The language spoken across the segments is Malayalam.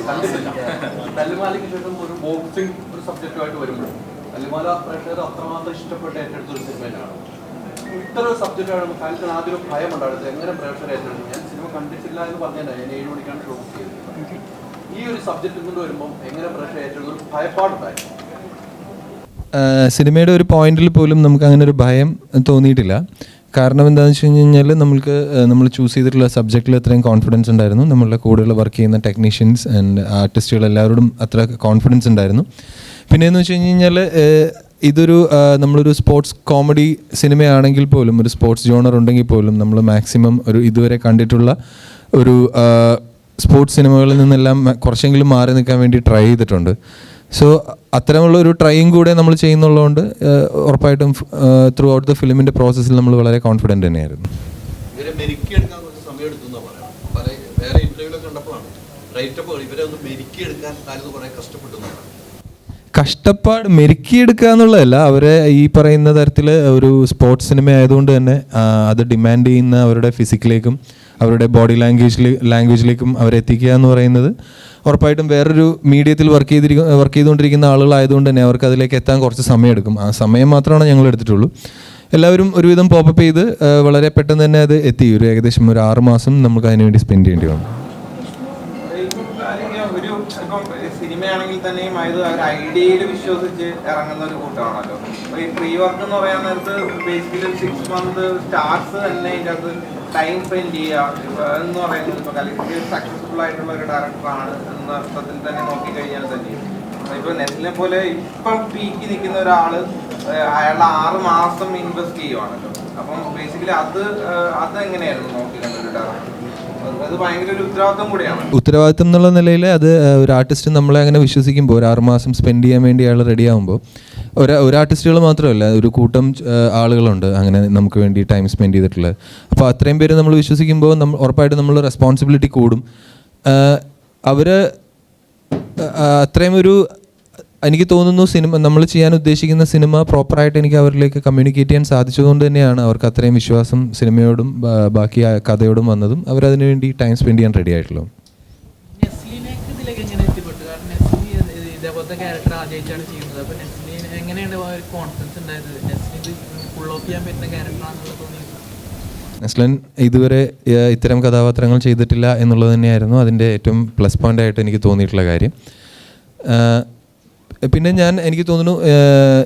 കണ്ടിട്ടില്ല. തല്ലുമാലയ്ക്ക് ശേഷം ഒരു ബോക്സിംഗ് ഒരു സബ്ജക്റ്റുമായിട്ട് വരുമ്പോൾ തല്ലുമാല പ്രേക്ഷകർ അത്രമാത്രം ഇഷ്ടപ്പെട്ട് ഏറ്റെടുത്തൊരു സിനിമ തന്നെയാണ്. ഇത്ര ഒരു സബ്ജക്റ്റാണ് കാലത്തിന് ആദ്യം ഒരു ഭയം ഉണ്ടായിരുന്നത്, എങ്ങനെ പ്രേക്ഷകർ ഏറ്റെടുത്തു. ഞാൻ സിനിമ കണ്ടിട്ടില്ല എന്ന് പറഞ്ഞാൽ ഞാൻ 7 മണിക്കാണ് ഷോ ചെയ്തത്. ഈ ഒരു സബ്ജക്റ്റ് കൊണ്ട് വരുമ്പോൾ എങ്ങനെ പ്രേക്ഷകർ ഏറ്റെടുത്തു, ഒരു ഭയപ്പാടുണ്ടായി. സിനിമയുടെ ഒരു പോയിന്റിൽ പോലും നമുക്ക് അങ്ങനെ ഒരു ഭയം തോന്നിയിട്ടില്ല. കാരണം എന്താണെന്ന് വെച്ച് കഴിഞ്ഞാൽ നമ്മൾ ചൂസ് ചെയ്തിട്ടുള്ള സബ്ജക്റ്റിൽ അത്രയും കോൺഫിഡൻസ് ഉണ്ടായിരുന്നു. നമ്മളുടെ കൂടെയുള്ള വർക്ക് ചെയ്യുന്ന ടെക്നീഷ്യൻസ് ആൻഡ് ആർട്ടിസ്റ്റുകൾ എല്ലാവരോടും അത്ര കോൺഫിഡൻസ് ഉണ്ടായിരുന്നു. പിന്നെയെന്ന് വെച്ച് കഴിഞ്ഞാൽ ഇതൊരു നമ്മളൊരു സ്പോർട്സ് കോമഡി സിനിമയാണെങ്കിൽ പോലും, ഒരു സ്പോർട്സ് ജോണർ ഉണ്ടെങ്കിൽ പോലും നമ്മൾ മാക്സിമം ഒരു ഇതുവരെ കണ്ടിട്ടുള്ള ഒരു സ്പോർട്സ് സിനിമകളിൽ നിന്നെല്ലാം കുറച്ചെങ്കിലും മാറി നിൽക്കാൻ വേണ്ടി ട്രൈ ചെയ്തിട്ടുണ്ട്. സോ അത്തരമുള്ള ഒരു ട്രൈയും കൂടെ നമ്മൾ ചെയ്യുന്നുള്ളതുകൊണ്ട് ഉറപ്പായിട്ടും ത്രൂ ഔട്ട് ദ ഫിലിമിൻ്റെ പ്രോസസ്സിൽ നമ്മൾ വളരെ കോൺഫിഡൻറ്റ് തന്നെയായിരുന്നു. കഷ്ടപ്പാട് മെരുക്കിയെടുക്കുക എന്നുള്ളതല്ല, അവരെ ഈ പറയുന്ന തരത്തിൽ ഒരു സ്പോർട്സ് സിനിമ ആയതുകൊണ്ട് തന്നെ അത് ഡിമാൻഡ് ചെയ്യുന്ന അവരുടെ ഫിസിക്കിലേക്കും അവരുടെ ബോഡി ലാംഗ്വേജിലേക്കും അവരെത്തിക്കുക എന്ന് പറയുന്നത് ഉറപ്പായിട്ടും വേറൊരു മീഡിയത്തിൽ വർക്ക് ചെയ്തുകൊണ്ടിരിക്കുന്ന ആളുകളായതുകൊണ്ട് തന്നെ അവർക്ക് അതിലേക്ക് എത്താൻ കുറച്ച് സമയമെടുക്കും. ആ സമയം മാത്രമാണ് ഞങ്ങൾ എടുത്തിട്ടുള്ളൂ. എല്ലാവരും ഒരുവിധം പോപ്പപ്പ് ചെയ്ത് വളരെ പെട്ടെന്ന് തന്നെ അത് എത്തി. ഏകദേശം ഒരു 6 മാസം നമുക്ക് അതിന് വേണ്ടി സ്പെൻഡ് ചെയ്യേണ്ടി വന്നു. സിനിമയാണെങ്കിൽ തന്നെയും അത് ഐഡിയയിൽ വിശ്വസിച്ച് ഇറങ്ങുന്ന ഒരു കൂട്ടമാണല്ലോ. അപ്പോൾ ഈ പ്രീ വർക്ക് എന്ന് പറയാൻ നേരത്ത് ബേസിക്കലി 6 മന്ത് സ്റ്റാർസ് തന്നെ ഇതിൻ്റെ അകത്ത് ടൈം സ്പെൻഡ് ചെയ്യുക എന്ന് പറയുന്നത് ഇപ്പോൾ കലയ്ക്ക് സക്സസ്ഫുൾ ആയിട്ടുള്ള ഒരു ഡയറക്ടറാണ് എന്ന അർത്ഥത്തിൽ തന്നെ നോക്കിക്കഴിഞ്ഞാൽ തന്നെ ഇപ്പോൾ നെസ്ലിനെ പോലെ ഇപ്പം പീക്ക് നിൽക്കുന്ന ഒരാൾ അയാളുടെ 6 മാസം ഇൻവെസ്റ്റ് ചെയ്യുവാണല്ലോ. അപ്പം ബേസിക്കലി അതെങ്ങനെയായിരുന്നു നോക്കിക്കണ്ട ഒരു ഡയറക്ടർ? അത് ഭയങ്കര ഒരു ഉത്തരവാദിത്വം കൂടിയാണ്. ഉത്തരവാദിത്വം എന്നുള്ള നിലയിൽ അത് ഒരു ആർട്ടിസ്റ്റ് നമ്മളെ അങ്ങനെ വിശ്വസിക്കുമ്പോൾ ഒരു 6 മാസം സ്പെൻഡ് ചെയ്യാൻ വേണ്ടി അയാൾ റെഡി ആകുമ്പോൾ ഒരു ആർട്ടിസ്റ്റുകൾ മാത്രമല്ല, ഒരു കൂട്ടം ആളുകളുണ്ട് അങ്ങനെ നമുക്ക് വേണ്ടി ടൈം സ്പെൻഡ് ചെയ്തിട്ടുള്ളത്. അപ്പോൾ അത്രയും പേര് നമ്മൾ വിശ്വസിക്കുമ്പോൾ ഉറപ്പായിട്ടും നമ്മൾ റെസ്പോൺസിബിലിറ്റി കൂടും. അവർ അത്രയും ഒരു എനിക്ക് തോന്നുന്നു സിനിമ നമ്മൾ ചെയ്യാൻ ഉദ്ദേശിക്കുന്ന സിനിമ പ്രോപ്പറായിട്ട് എനിക്ക് അവരിലേക്ക് കമ്മ്യൂണിക്കേറ്റ് ചെയ്യാൻ സാധിച്ചതുകൊണ്ട് തന്നെയാണ് അവർക്ക് അത്രയും വിശ്വാസം സിനിമയോടും ബാക്കി കഥയോടും വന്നതും അവരതിനു വേണ്ടി ടൈം സ്പെൻഡ് ചെയ്യാൻ റെഡി ആയിട്ടുള്ളൂ. നെസ്ലിൻ ഇതുവരെ ഇത്തരം കഥാപാത്രങ്ങൾ ചെയ്തിട്ടില്ല എന്നുള്ളത് തന്നെയായിരുന്നു അതിൻ്റെ ഏറ്റവും പ്ലസ് പോയിൻ്റ് ആയിട്ട് എനിക്ക് തോന്നിയിട്ടുള്ള കാര്യം. പിന്നെ എനിക്ക് തോന്നുന്നു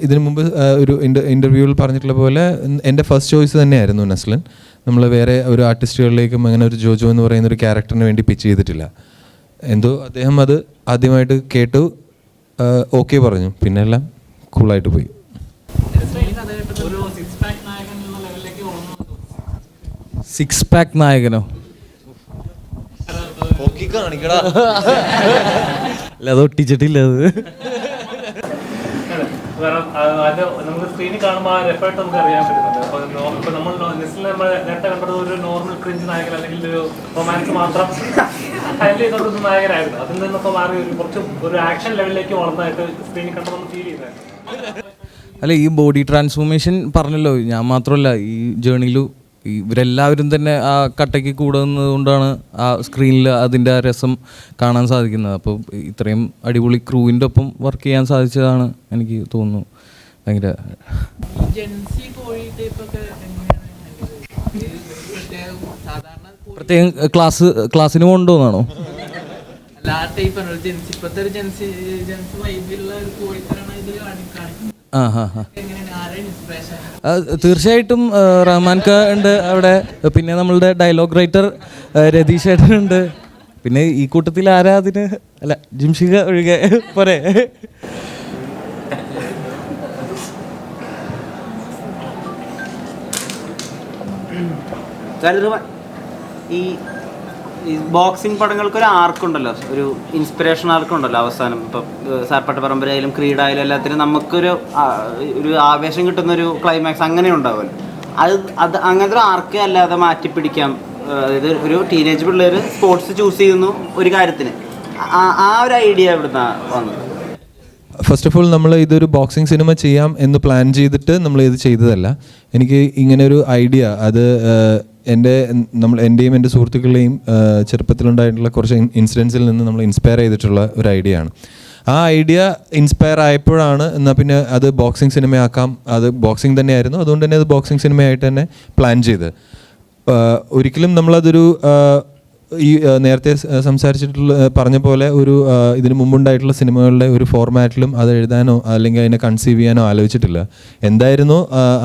ഇതിനു മുമ്പ് ഒരു ഇൻ്റർവ്യൂവിൽ പറഞ്ഞിട്ടുള്ള പോലെ എൻ്റെ ഫസ്റ്റ് ചോയ്സ് തന്നെയായിരുന്നു നെസ്ലിൻ. നമ്മൾ വേറെ ഒരു ആർട്ടിസ്റ്റുകളിലേക്കും അങ്ങനെ ഒരു ജോജോ എന്ന് പറയുന്ന ഒരു ക്യാരക്ടറിന് വേണ്ടി പിച്ച് ചെയ്തിട്ടില്ല. എന്തോ അദ്ദേഹം അത് ആദ്യമായിട്ട് കേട്ടു, ഓക്കെ പറഞ്ഞു, പിന്നെ എല്ലാം കൂളായിട്ട് പോയി. സിക്സ് പാക്ക് നായകനോ? അല്ല, അത് ഒട്ടിച്ചിട്ടില്ല. അത് നമുക്ക് സ്ക്രീനിൽ കാണുമ്പോൾ ആ എഫേർട്ട് നമുക്ക് അറിയാൻ പറ്റുന്നുണ്ട്. അപ്പോൾ നമ്മൾ നേരത്തെ കണ്ടത് ഒരു നോർമൽ ക്രിഞ്ച് നായകൻ അല്ലെങ്കിൽ ഒരു റൊമാൻസ് മാത്രം ഹാൻഡിൽ ചെയ്തോണ്ടുന്ന നായകനായിരുന്നു. അതിൽ നിന്നൊക്കെ മാറി ഒരു ആക്ഷൻ ലെവലിലേക്ക് വളർന്നതായിട്ട് സ്ക്രീനിൽ കണ്ടപ്പോൾ നമ്മൾ ഫീൽ ചെയ്തായിരുന്നു. അല്ല, ഈ ബോഡി ട്രാൻസ്ഫോർമേഷൻ പറഞ്ഞല്ലോ, ഞാൻ മാത്രമല്ല ഈ ജേണിയിൽ ഇവരെല്ലാവരും തന്നെ ആ കട്ടയ്ക്ക് കൂടുന്നത് കൊണ്ടാണ് ആ സ്ക്രീനിൽ അതിൻ്റെ രസം കാണാൻ സാധിക്കുന്നത്. അപ്പോൾ ഇത്രയും അടിപൊളി ക്രൂവിൻ്റെ ഒപ്പം വർക്ക് ചെയ്യാൻ സാധിച്ചതാണ് എനിക്ക് തോന്നുന്നു ഭയങ്കര. പ്രത്യേകം ക്ലാസ്സിന് കൊണ്ടുപോകുന്നതാണോ? തീർച്ചയായിട്ടും റഹ്മാൻ ഖാ ഉണ്ട് അവിടെ, പിന്നെ നമ്മളുടെ ഡയലോഗ് റൈറ്റർ രതീഷ് ഏട്ടനുണ്ട്, പിന്നെ ഈ കൂട്ടത്തിൽ ആരാ അതിന്? അല്ല, ജിംഷിക ഒഴികെ പോരെ. ഈ ബോക്സിംഗ് പടങ്ങൾക്കൊരു ആർക്കുണ്ടല്ലോ, ഒരു ഇൻസ്പിറേഷൻ ആർക്കുണ്ടല്ലോ അവസാനം. ഇപ്പം സാർപ്പട്ട പരമ്പരയായാലും ക്രീഡായാലും എല്ലാത്തിനും നമുക്കൊരു ആവേശം കിട്ടുന്നൊരു ക്ലൈമാക്സ് അങ്ങനെ ഉണ്ടാവുമല്ലോ. അത് അങ്ങനത്തെ ഒരു ആർക്കേ അല്ലാതെ മാറ്റിപ്പിടിക്കാം. അതായത് ഒരു ടീനേജ് പിള്ളേർ സ്പോർട്സ് ചൂസ് ചെയ്യുന്നു ഒരു കാര്യത്തിന്, ആ ഒരു ഐഡിയ എവിടുന്നാണ് വന്നത്? ഫസ്റ്റ് ഓഫ് ഓൾ നമ്മൾ ഇതൊരു ബോക്സിംഗ് സിനിമ ചെയ്യാം എന്ന് പ്ലാൻ ചെയ്തിട്ട് നമ്മൾ ഇത് ചെയ്തതല്ല. എനിക്ക് ഇങ്ങനെ ഒരു ഐഡിയ അത് എൻ്റെയും എൻ്റെ സുഹൃത്തുക്കളുടെയും ചെറുപ്പത്തിലുണ്ടായിട്ടുള്ള കുറച്ച് ഇൻസിഡൻസിൽ നിന്ന് നമ്മൾ ഇൻസ്പയർ ചെയ്തിട്ടുള്ള ഒരു ഐഡിയ ആണ്. ആ ഐഡിയ ഇൻസ്പയർ ആയപ്പോഴാണ് എന്നാൽ പിന്നെ അത് ബോക്സിംഗ് സിനിമയാക്കാം, അത് ബോക്സിംഗ് തന്നെയായിരുന്നു, അതുകൊണ്ട് തന്നെ അത് ബോക്സിംഗ് സിനിമയായിട്ട് തന്നെ പ്ലാൻ ചെയ്ത്. ഒരിക്കലും നമ്മളതൊരു ഈ നേരത്തെ പറഞ്ഞ പോലെ ഒരു ഇതിന് മുമ്പുണ്ടായിട്ടുള്ള സിനിമകളുടെ ഒരു ഫോർമാറ്റിലും അത് എഴുതാനോ അല്ലെങ്കിൽ അതിനെ കൺസീവ് ചെയ്യാനോ ആലോചിച്ചിട്ടില്ല. എന്തായിരുന്നു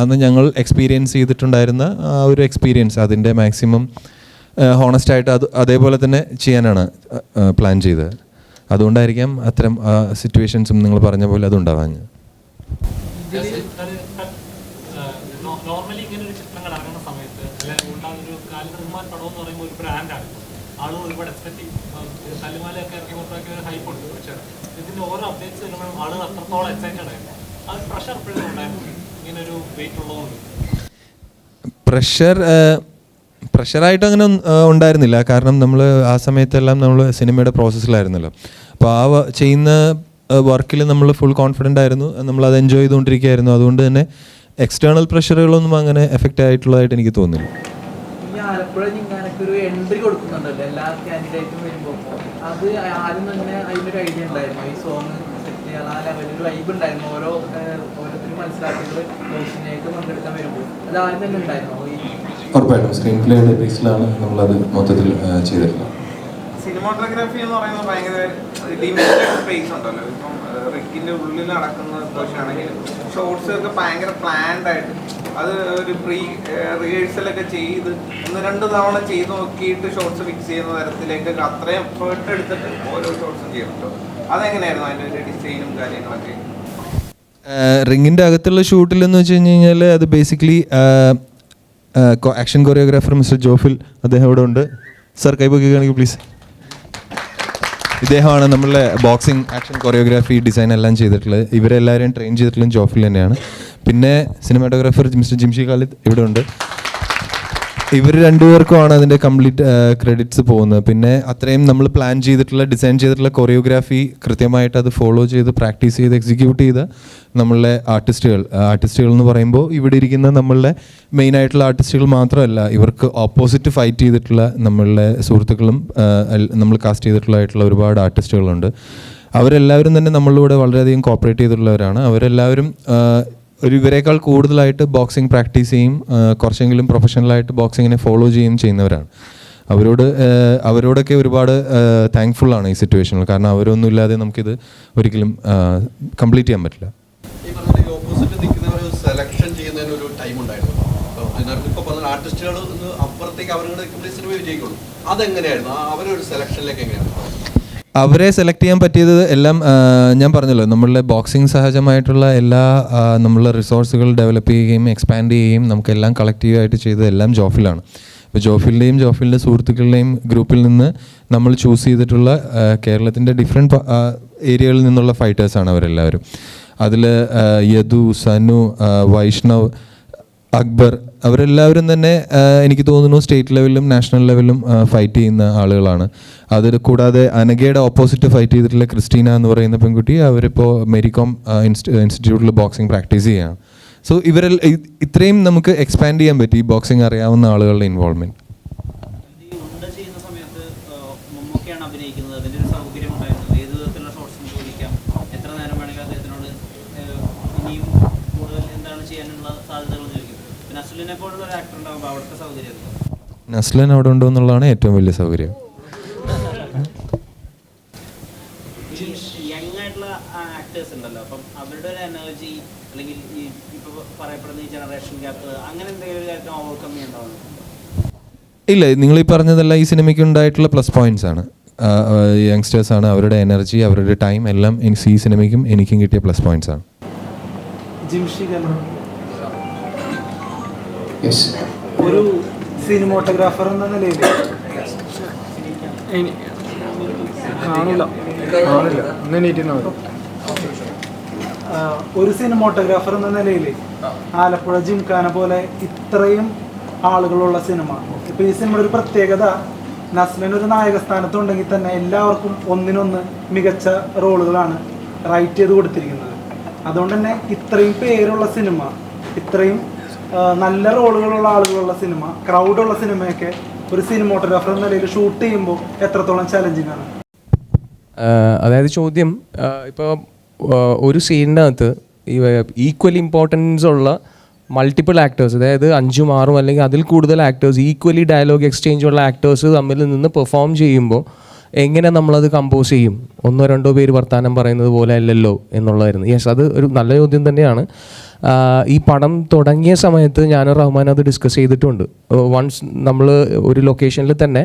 അന്ന് ഞങ്ങൾ എക്സ്പീരിയൻസ് ചെയ്തിട്ടുണ്ടായിരുന്ന ആ ഒരു എക്സ്പീരിയൻസ് അതിൻ്റെ മാക്സിമം ഹോണസ്റ്റായിട്ട് അതേപോലെ തന്നെ ചെയ്യാനാണ് പ്ലാൻ ചെയ്തത്. അതുകൊണ്ടായിരിക്കാം അത്തരം സിറ്റുവേഷൻസും നിങ്ങൾ പറഞ്ഞ പോലെ അതുണ്ടാവാൻ. നോർമലി ഇങ്ങനെ ഒരു ചിത്രങ്ങൾ ഇറങ്ങുന്ന സമയത്ത് ഉണ്ടാകുന്നൊരു കാലിദർമാൻ പടം എന്ന് പറയുമ്പോൾ ഒരു ബ്രാൻഡാണ്, ആളുകൾ ഒരുപാട് എക്സ്പെക്ട് ചെയ്യും. തല്ലുമാലയൊക്കെ ഇറക്കി പുറത്താക്കി ഒരു ഹൈപ്പ് ഉണ്ട്. പക്ഷേ ഇതിൻ്റെ ഓരോ അപ്ഡേറ്റ്സ് വരുമ്പോഴും ആളുകൾ അത്രത്തോളം എക്സൈറ്റഡ് ആയിരുന്നു. അത് പ്രഷർ എപ്പോഴും ഉണ്ടായിരുന്നു ഇങ്ങനെ ഒരു വെയിറ്റ് ഉള്ളതുകൊണ്ട്. പ്രഷറായിട്ട് അങ്ങനെ ഉണ്ടായിരുന്നില്ല. കാരണം നമ്മൾ ആ സമയത്തെല്ലാം നമ്മൾ സിനിമയുടെ പ്രോസസ്സിലായിരുന്നല്ലോ. അപ്പോൾ ആ ചെയ്യുന്ന വർക്കിൽ നമ്മൾ ഫുൾ കോൺഫിഡൻ്റ് ആയിരുന്നു, നമ്മളത് എൻജോയ് ചെയ്തുകൊണ്ടിരിക്കുകയായിരുന്നു. അതുകൊണ്ട് തന്നെ എക്സ്റ്റേണൽ പ്രഷറുകളൊന്നും അങ്ങനെ എഫക്റ്റ് ആയിട്ടുള്ളതായിട്ട് എനിക്ക് തോന്നുന്നില്ല. ഈ ആലപ്പുഴ ജിങ്കാനൊക്കെ ഒരു എൻട്രി കൊടുക്കുന്നുണ്ടല്ലോ എല്ലാ കാൻഡിഡേറ്റും വരുമ്പോൾ, അത് ആദ്യം തന്നെ അതിനൊരു ഐഡിയ ഉണ്ടായിരുന്നു. ഈ സോങ് സെറ്റ് ചെയ്യാൻ ആ ലെവലിൽ വൈബ് ഉണ്ടായിരുന്നു. ഓരോരുത്തരും മനസ്സിലാക്കിയത് ബോക്സിനേക്ക് പങ്കെടുക്കാൻ വരുമ്പോൾ അത് ആദ്യം തന്നെ ഉണ്ടായിരുന്നു. ഉറപ്പായിട്ടും സ്ക്രീൻ പ്ലേയുടെ ബേസിലാണ് നമ്മളത് മൊത്തത്തിൽ ചെയ്തിട്ടുള്ളത്. സിനിമാറ്റോഗ്രാഫി എന്ന് പറയുന്നത് ഭയങ്കര ലിമിറ്റഡ് സ്പേസ് ഉണ്ടല്ലോ. ഇപ്പം റിക്കിന്റെ ഉള്ളിൽ നടക്കുന്ന പോർഷൻ ആണെങ്കിൽ ഷോർട്സ് ഒക്കെ ഭയങ്കര പ്ലാൻഡ് ആയിട്ട് അത് ഒരു റിഹേഴ്സലൊക്കെ ചെയ്ത് 1-2 തവണ ചെയ്ത് നോക്കിയിട്ട് ഷോർട്സ് ഫിക്സ് ചെയ്യുന്ന തരത്തിലേക്ക് അത്രയും എഫേർട്ട് എടുത്തിട്ട് ഓരോ ഷോർട്സും ചെയ്യുന്നുണ്ടോ? അതെങ്ങനെയായിരുന്നു അതിൻ്റെ ഒരു ഡിസൈനും കാര്യങ്ങളൊക്കെ? റിങ്ങിൻ്റെ അകത്തുള്ള ഷൂട്ടിലെന്ന് വെച്ച് കഴിഞ്ഞാൽ അത് basically action choreographer Mister Jophil, അദ്ദേഹം ഇവിടെ ഉണ്ട്. സർ കൈപൊക്കുകയാണെങ്കിൽ പ്ലീസ്. ഇദ്ദേഹമാണ് നമ്മളുടെ ബോക്സിംഗ് ആക്ഷൻ കൊറിയോഗ്രാഫി ഡിസൈൻ എല്ലാം ചെയ്തിട്ടുള്ളത്. ഇവരെല്ലാവരെയും ട്രെയിൻ ചെയ്തിട്ടുള്ളത് ജോഫിൽ തന്നെയാണ്. പിന്നെ സിനിമാറ്റോഗ്രാഫർ മിസ്റ്റർ ജിംഷി ഖാലിദ് ഇവിടെ ഉണ്ട്. ഇവർ രണ്ടുപേർക്കുമാണ് അതിൻ്റെ കംപ്ലീറ്റ് ക്രെഡിറ്റ്സ് പോകുന്നത്. പിന്നെ അത്രയും നമ്മൾ പ്ലാൻ ചെയ്തിട്ടുള്ള ഡിസൈൻ ചെയ്തിട്ടുള്ള കൊറിയോഗ്രാഫി കൃത്യമായിട്ട് അത് ഫോളോ ചെയ്ത് പ്രാക്ടീസ് ചെയ്ത് എക്സിക്യൂട്ട് ചെയ്ത് നമ്മളുടെ ആർട്ടിസ്റ്റുകൾ എന്ന് പറയുമ്പോൾ ഇവിടെ ഇരിക്കുന്ന നമ്മളുടെ മെയിനായിട്ടുള്ള ആർട്ടിസ്റ്റുകൾ മാത്രമല്ല, ഇവർക്ക് ഓപ്പോസിറ്റ് ഫൈറ്റ് ചെയ്തിട്ടുള്ള നമ്മളുടെ സുഹൃത്തുക്കളും നമ്മൾ കാസ്റ്റ് ചെയ്തിട്ടുള്ളതായിട്ടുള്ള ഒരുപാട് ആർട്ടിസ്റ്റുകളുണ്ട്. അവരെല്ലാവരും തന്നെ നമ്മളിലൂടെ വളരെയധികം കോപ്പറേറ്റ് ചെയ്തിട്ടുള്ളവരാണ്. അവരെല്ലാവരും ഇവരെക്കാൾ കൂടുതലായിട്ട് ബോക്സിംഗ് പ്രാക്ടീസ് ചെയ്യും, കുറച്ചെങ്കിലും പ്രൊഫഷണലായിട്ട് ബോക്സിങ്ങിനെ ഫോളോ ചെയ്യുന്നവരാണ്. അവരോടൊക്കെ ഒരുപാട് താങ്ക്ഫുള്ളാണ് ഈ സിറ്റുവേഷനിൽ. കാരണം അവരൊന്നും ഇല്ലാതെ നമുക്കിത് ഒരിക്കലും കംപ്ലീറ്റ് ചെയ്യാൻ പറ്റില്ല. ഈ പറഞ്ഞ ഓപ്പോസിറ്റ് നിൽക്കുന്നവർ സെലക്ഷൻ ചെയ്യുന്നതിന് ഒരു ടൈം ഉണ്ടായിരുന്നു. ഇപ്പോൾ പറഞ്ഞ ആർട്ടിസ്റ്റുകൾ അപ്പുറത്തേക്ക് അവരുടെ സിനിമ വിജയിക്കുള്ളൂ. അതെങ്ങനെയായിരുന്നു അവരൊരു സെലക്ഷനിലേക്ക് എങ്ങനെയാണ്? അവരെ സെലക്ട് ചെയ്യാൻ പറ്റിയത് എല്ലാം ഞാൻ പറഞ്ഞല്ലോ, നമ്മളുടെ ബോക്സിംഗ് സഹജമായിട്ടുള്ള എല്ലാ നമ്മളുടെ റിസോഴ്സുകൾ ഡെവലപ്പ് ചെയ്യുകയും എക്സ്പാൻഡ് ചെയ്യുകയും നമുക്കെല്ലാം കളക്റ്റീവായിട്ട് ചെയ്തത് എല്ലാം ജോഫിലാണ്. ഇപ്പോൾ ജോഫിലിൻ്റെ സുഹൃത്തുക്കളുടെയും ഗ്രൂപ്പിൽ നിന്ന് നമ്മൾ ചൂസ് ചെയ്തിട്ടുള്ള കേരളത്തിൻ്റെ ഡിഫറെൻറ്റ് ഏരിയകളിൽ നിന്നുള്ള ഫൈറ്റേഴ്സാണ് അവരെല്ലാവരും. അതിൽ യദു, സനു, വൈഷ്ണവ്, അക്ബർ, അവരെല്ലാവരും തന്നെ എനിക്ക് തോന്നുന്നു സ്റ്റേറ്റ് ലെവലിലും നാഷണൽ ലെവലിലും ഫൈറ്റ് ചെയ്യുന്ന ആളുകളാണ്. അത് കൂടാതെ അനഘയുടെ ഓപ്പോസിറ്റ് ഫൈറ്റ് ചെയ്തിട്ടുള്ള ക്രിസ്റ്റീന എന്ന് പറയുന്ന പെൺകുട്ടി, അവരിപ്പോൾ മെരികോം ഇൻസ്റ്റിറ്റ്യൂട്ടിൽ ബോക്സിംഗ് പ്രാക്ടീസ് ചെയ്യുകയാണ്. സോ ഇത്രയും നമുക്ക് എക്സ്പാൻഡ് ചെയ്യാൻ പറ്റി ബോക്സിംഗ് അറിയാവുന്ന ആളുകളുടെ ഇൻവോൾവ്മെൻറ്റ്. നസ്ലൻ അവിടെ ഉണ്ടോ എന്നുള്ളതാണ് ഏറ്റവും വലിയ സൗകര്യം. ഇല്ല, നിങ്ങൾ ഈ പറഞ്ഞതെല്ലാം ഈ സിനിമയ്ക്ക് ഉണ്ടായിട്ടുള്ള പ്ലസ് പോയിന്റ്സ് ആണ്. യങ്സ്റ്റേഴ്സാണ്, അവരുടെ എനർജി, അവരുടെ ടൈം എല്ലാം ഈ സിനിമയ്ക്കും എനിക്കും കിട്ടിയ പ്ലസ് പോയിന്റ്സ് ആണ്. ഒരു സിനിമോട്ടോഗ്രാഫർ എന്ന നിലയിൽ ആലപ്പുഴ ജിംഖാന പോലെ ഇത്രയും ആളുകളുള്ള സിനിമ, ഇപ്പൊ ഈ സിനിമയുടെ ഒരു പ്രത്യേകത, നസ്ലിനൊരു നായക സ്ഥാനത്തുണ്ടെങ്കിൽ തന്നെ എല്ലാവർക്കും ഒന്നിനൊന്ന് മികച്ച റോളുകളാണ് റൈറ്റ് ചെയ്ത് കൊടുത്തിരിക്കുന്നത്. അതുകൊണ്ട് തന്നെ ഇത്രയും പേരുള്ള സിനിമ, ഇത്രയും നല്ല റോളുകളുള്ള ആളുകളുള്ള സിനിമ, ക്രൗഡുള്ള സിനിമയൊക്കെ ഒരു സിനിമോട്ടോഗ്രാഫർ എന്ന നിലയിൽ ഷൂട്ട് ചെയ്യുമ്പോൾ എത്രത്തോളം ചലഞ്ചിങ് ആണ്? അതായത് ചോദ്യം, ഇപ്പോൾ ഒരു സീനിനകത്ത് ഈക്വൽ ഇമ്പോർട്ടൻസ് ഉള്ള മൾട്ടിപ്പിൾ ആക്ടേഴ്സ്, അതായത് 5ഉം 6ഉം അല്ലെങ്കിൽ അതിൽ കൂടുതൽ ആക്ടേഴ്സ്, ഈക്വലി ഡയലോഗ് എക്സ്ചേഞ്ച് ഉള്ള ആക്ടേഴ്സ് തമ്മിൽ നിന്ന് പെർഫോം ചെയ്യുമ്പോൾ എങ്ങനെ നമ്മളത് കമ്പോസ് ചെയ്യും? 1-2 പേര് വർത്തമാനം പറയുന്നത് പോലെ അല്ലല്ലോ എന്നുള്ളതായിരുന്നു. യെസ്, അത് ഒരു നല്ല ചോദ്യം തന്നെയാണ്. ഈ പടം തുടങ്ങിയ സമയത്ത് ഞാനും റഹ്മാൻ അത് ഡിസ്കസ് ചെയ്തിട്ടുണ്ട്. വൺസ് നമ്മൾ ഒരു ലൊക്കേഷനിൽ തന്നെ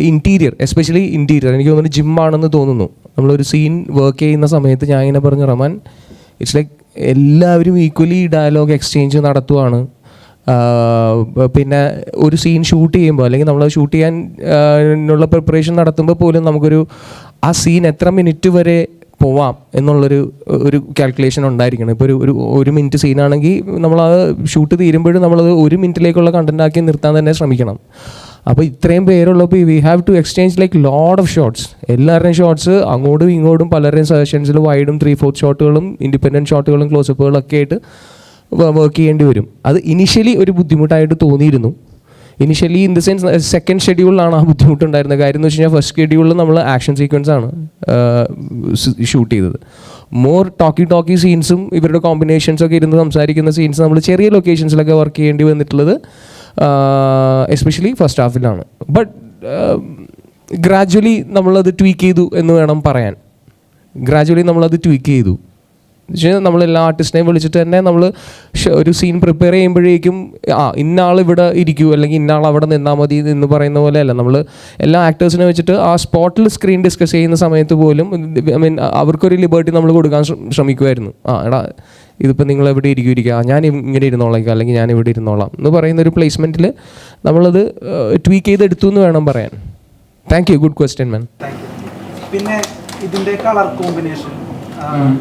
ഇൻറ്റീരിയർ, എസ്പെഷ്യലി ഇൻറ്റീരിയർ, എനിക്ക് തോന്നുന്നു ജിമ്മാണെന്ന് തോന്നുന്നു, നമ്മളൊരു സീൻ വർക്ക് ചെയ്യുന്ന സമയത്ത് ഞാൻ ഇങ്ങനെ പറഞ്ഞു, റഹ്മാൻ, ഇറ്റ്സ് ലൈക്ക് എല്ലാവരും ഈക്വലി ഡയലോഗ് എക്സ്ചേഞ്ച് നടത്തുവാണ്. പിന്നെ ഒരു സീൻ ഷൂട്ട് ചെയ്യുമ്പോൾ അല്ലെങ്കിൽ നമ്മൾ ഷൂട്ട് ചെയ്യാൻ ഉള്ള പ്രിപ്പറേഷൻ നടത്തുമ്പോൾ പോലും നമുക്കൊരു ആ സീൻ എത്ര മിനിറ്റ് വരെ പോവാം എന്നുള്ളൊരു കാൽക്കുലേഷൻ ഉണ്ടായിരിക്കണം. ഇപ്പോൾ ഒരു മിനിറ്റ് സീനാണെങ്കിൽ നമ്മളത് ഷൂട്ട് തീരുമ്പോഴും നമ്മളത് 1 മിനിറ്റിലേക്കുള്ള കണ്ടന്റ് ആക്കി നിർത്താൻ തന്നെ ശ്രമിക്കണം. അപ്പോൾ ഇത്രയും പേരുള്ളപ്പോൾ we have to exchange like load of shots. എല്ലാവരുടെയും ഷോട്ട്സ് അങ്ങോട്ടും ഇങ്ങോട്ടും പലരുടെയും സജഷൻസിൽ വൈഡും 3/4 ഷോട്ടുകളും ഇൻഡിപെൻഡൻറ്റ് ഷോട്ടുകളും ക്ലോസപ്പുകളും ഒക്കെ ആയിട്ട് വർക്ക് ചെയ്യേണ്ടി വരും. അത് ഇനിഷ്യലി ഒരു ബുദ്ധിമുട്ടായിട്ട് തോന്നിയിരുന്നു. Initially in the sense second ഷെഡ്യൂളിലാണ് ആ ബുദ്ധിമുട്ടുണ്ടായിരുന്നത്. കാര്യം എന്ന് വെച്ച് കഴിഞ്ഞാൽ ഫസ്റ്റ് ഷെഡ്യൂളിൽ നമ്മൾ ആക്ഷൻ സീക്വൻസ് ആണ് ഷൂട്ട് ചെയ്തത്. മോർ ടോക്കി സീൻസും ഇവരുടെ കോമ്പിനേഷൻസൊക്കെ ഇരുന്ന് സംസാരിക്കുന്ന സീൻസ് നമ്മൾ ചെറിയ ലൊക്കേഷൻസിലൊക്കെ വർക്ക് ചെയ്യേണ്ടി വന്നിട്ടുള്ളത് എസ്പെഷ്യലി ഫസ്റ്റ് ഹാഫിലാണ്. ബട്ട് ഗ്രാജ്വലി നമ്മളത് ട്വീക്ക് ചെയ്തു എന്ന് വേണം പറയാൻ. ഗ്രാജ്വലി നമ്മളത് ട്വീക്ക് ചെയ്തു. നമ്മളെല്ലാ ആർട്ടിസ്റ്റിനെയും വിളിച്ചിട്ട് തന്നെ നമ്മൾ ഒരു സീൻ പ്രിപ്പയർ ചെയ്യുമ്പോഴേക്കും ഇന്ന ആൾ ഇവിടെ ഇരിക്കൂ അല്ലെങ്കിൽ ഇന്ന ആൾ അവിടെ നിന്നാൽ മതി എന്ന് പറയുന്ന പോലെയല്ല. നമ്മൾ എല്ലാ ആക്ടേഴ്സിനെ വെച്ചിട്ട് ആ സ്പോട്ടിൽ സ്ക്രീൻ ഡിസ്കസ് ചെയ്യുന്ന സമയത്ത് പോലും ഐ മീൻ അവർക്കൊരു ലിബർട്ടി നമ്മൾ കൊടുക്കാൻ ശ്രമിക്കുമായിരുന്നു. എടാ ഇതിപ്പോൾ നിങ്ങൾ എവിടെ ഇരിക്കുക, ഞാൻ ഇങ്ങനെ ഇരുന്നോളാം അല്ലെങ്കിൽ ഞാൻ ഇവിടെ ഇരുന്നോളാം എന്ന് പറയുന്നൊരു പ്ലേസ്മെൻറ്റിൽ നമ്മളത് ട്വീക്ക് ചെയ്തെടുത്തു എന്ന് വേണം പറയാൻ. താങ്ക് യു, ഗുഡ് ക്വസ്റ്റ്യൻ മാൻ. പിന്നെ ഇതിൻ്റെ കളർ കോമ്പിനേഷൻ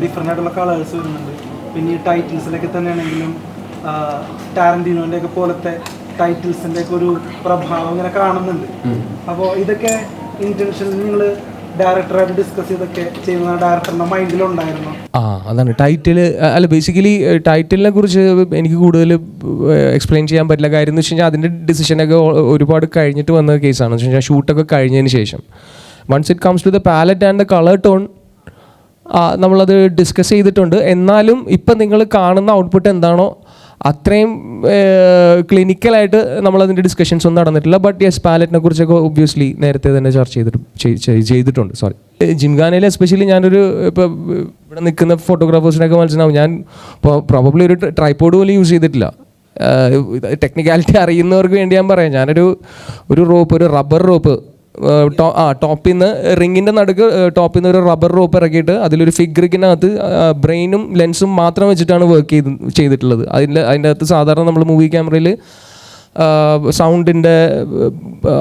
ഡിഫറെൻ്റ് ആയിട്ടുള്ള കളേഴ്സ് വരുന്നുണ്ട്. പിന്നെ ഈ ടൈറ്റിൽസിലൊക്കെ തന്നെയാണെങ്കിലും ടാരന്റീനോൻ്റെ ഒക്കെ പോലത്തെ ടൈറ്റിൽസിൻ്റെ ഒക്കെ ഒരു പ്രഭാവം ഇങ്ങനെ കാണുന്നുണ്ട്. അപ്പോൾ ഇതൊക്കെ ഇൻറ്റൻഷനിൽ നിങ്ങൾ ഡയറക്ടറായിട്ട് ഡിസ്കസ് ചെയ്തൊക്കെ ചെയ്യുന്ന ഡയറക്ടറിൻ്റെ മൈൻഡിലുണ്ടായിരുന്നു? അതാണ് ടൈറ്റിൽ. അല്ല, ബേസിക്കലി ടൈറ്റിലിനെ കുറിച്ച് എനിക്ക് കൂടുതൽ എക്സ്പ്ലെയിൻ ചെയ്യാൻ പറ്റില്ല. കാര്യം എന്ന് വെച്ച് കഴിഞ്ഞാൽ അതിൻ്റെ ഡിസിഷനൊക്കെ ഒരുപാട് കഴിഞ്ഞിട്ട് വന്ന കേസാണ്. എന്ന് വെച്ച് കഴിഞ്ഞാൽ ഷൂട്ടൊക്കെ കഴിഞ്ഞതിന് ശേഷം once it comes to the palette and the colour tone നമ്മളത് ഡിസ്കസ് ചെയ്തിട്ടുണ്ട്. എന്നാലും ഇപ്പം നിങ്ങൾ കാണുന്ന ഔട്ട്പുട്ട് എന്താണോ അത്രയും ക്ലിനിക്കലായിട്ട് നമ്മളതിൻ്റെ ഡിസ്കഷൻസ് ഒന്നും നടന്നിട്ടില്ല. ബട്ട് യെസ്, പാലറ്റിനെ കുറിച്ചൊക്കെ ഒബ്വിയസ്ലി നേരത്തെ തന്നെ ചർച്ച ചെയ്തിട്ടുണ്ട്. സോറി, ജിംഖാനയിൽ എസ്പെഷ്യലി ഞാനൊരു ഇപ്പോൾ ഇവിടെ നിൽക്കുന്ന ഫോട്ടോഗ്രാഫേഴ്സിനൊക്കെ മനസ്സിലാവും, ഞാൻ ഇപ്പോൾ പ്രോബബ്ലി ഒരു ട്രൈപോഡ് പോലും യൂസ് ചെയ്തിട്ടില്ല. ടെക്നിക്കാലിറ്റി അറിയുന്നവർക്ക് വേണ്ടി ഞാൻ പറയാം, ഞാനൊരു റോപ്പ്, ഒരു റബ്ബർ റോപ്പ് ടോപ്പിൽ നിന്ന് റിങ്ങിൻ്റെ നടുക്ക് ടോപ്പിൽ നിന്ന് ഒരു റബ്ബർ റോപ്പ് ഇറക്കിയിട്ട് അതിലൊരു ഫിഗ്രിക്കിനകത്ത് ബ്രെയിനും ലെൻസും മാത്രം വെച്ചിട്ടാണ് വർക്ക് ചെയ്തിട്ടുള്ളത്. അതിൻ്റെ അകത്ത് സാധാരണ നമ്മൾ മൂവി ക്യാമറയിൽ സൗണ്ടിൻ്റെ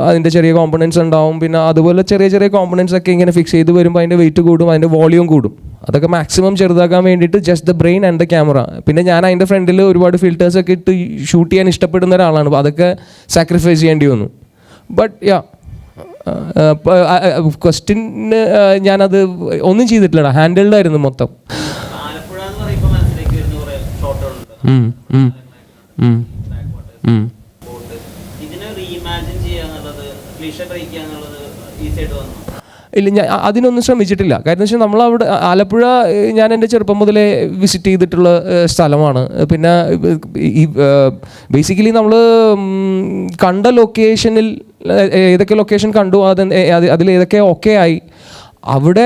അതിൻ്റെ ചെറിയ കോമ്പണൻസ് ഉണ്ടാവും. പിന്നെ അതുപോലെ ചെറിയ ചെറിയ കോമ്പണൻസ് ഒക്കെ ഇങ്ങനെ ഫിക്സ് ചെയ്ത് വരുമ്പോൾ അതിൻ്റെ വെയിറ്റ് കൂടും, അതിൻ്റെ വോളിയം കൂടും. അതൊക്കെ മാക്സിമം ചെറുതാക്കാൻ വേണ്ടിയിട്ട് just the brain and the camera. പിന്നെ ഞാൻ അതിൻ്റെ ഫ്രണ്ടിൽ ഒരുപാട് ഫിൽറ്റേഴ്സൊക്കെ ഇട്ട് ഷൂട്ട് ചെയ്യാൻ ഇഷ്ടപ്പെടുന്ന ഒരാളാണ്. അപ്പോൾ അതൊക്കെ സാക്രിഫൈസ് ചെയ്യേണ്ടി വന്നു. ബട്ട് യാ, ക്വസ്റ്റ്യന് ഞാനത് ഒന്നും ചെയ്തിട്ടില്ലടാ, ഹാൻഡിൽഡായിരുന്നു മൊത്തം. ഇല്ല, ഞാൻ അതിനൊന്നും ശ്രമിച്ചിട്ടില്ല. കാര്യം വെച്ചാൽ നമ്മളവിടെ ആലപ്പുഴ ഞാൻ എൻ്റെ ചെറുപ്പം മുതലേ വിസിറ്റ് ചെയ്തിട്ടുള്ള സ്ഥലമാണ്. പിന്നെ ഈ ബേസിക്കലി നമ്മൾ കണ്ട ലൊക്കേഷനിൽ ഏതൊക്കെ ലൊക്കേഷൻ കണ്ടു അതിൽ ഏതൊക്കെ ഓക്കെ ആയി, അവിടെ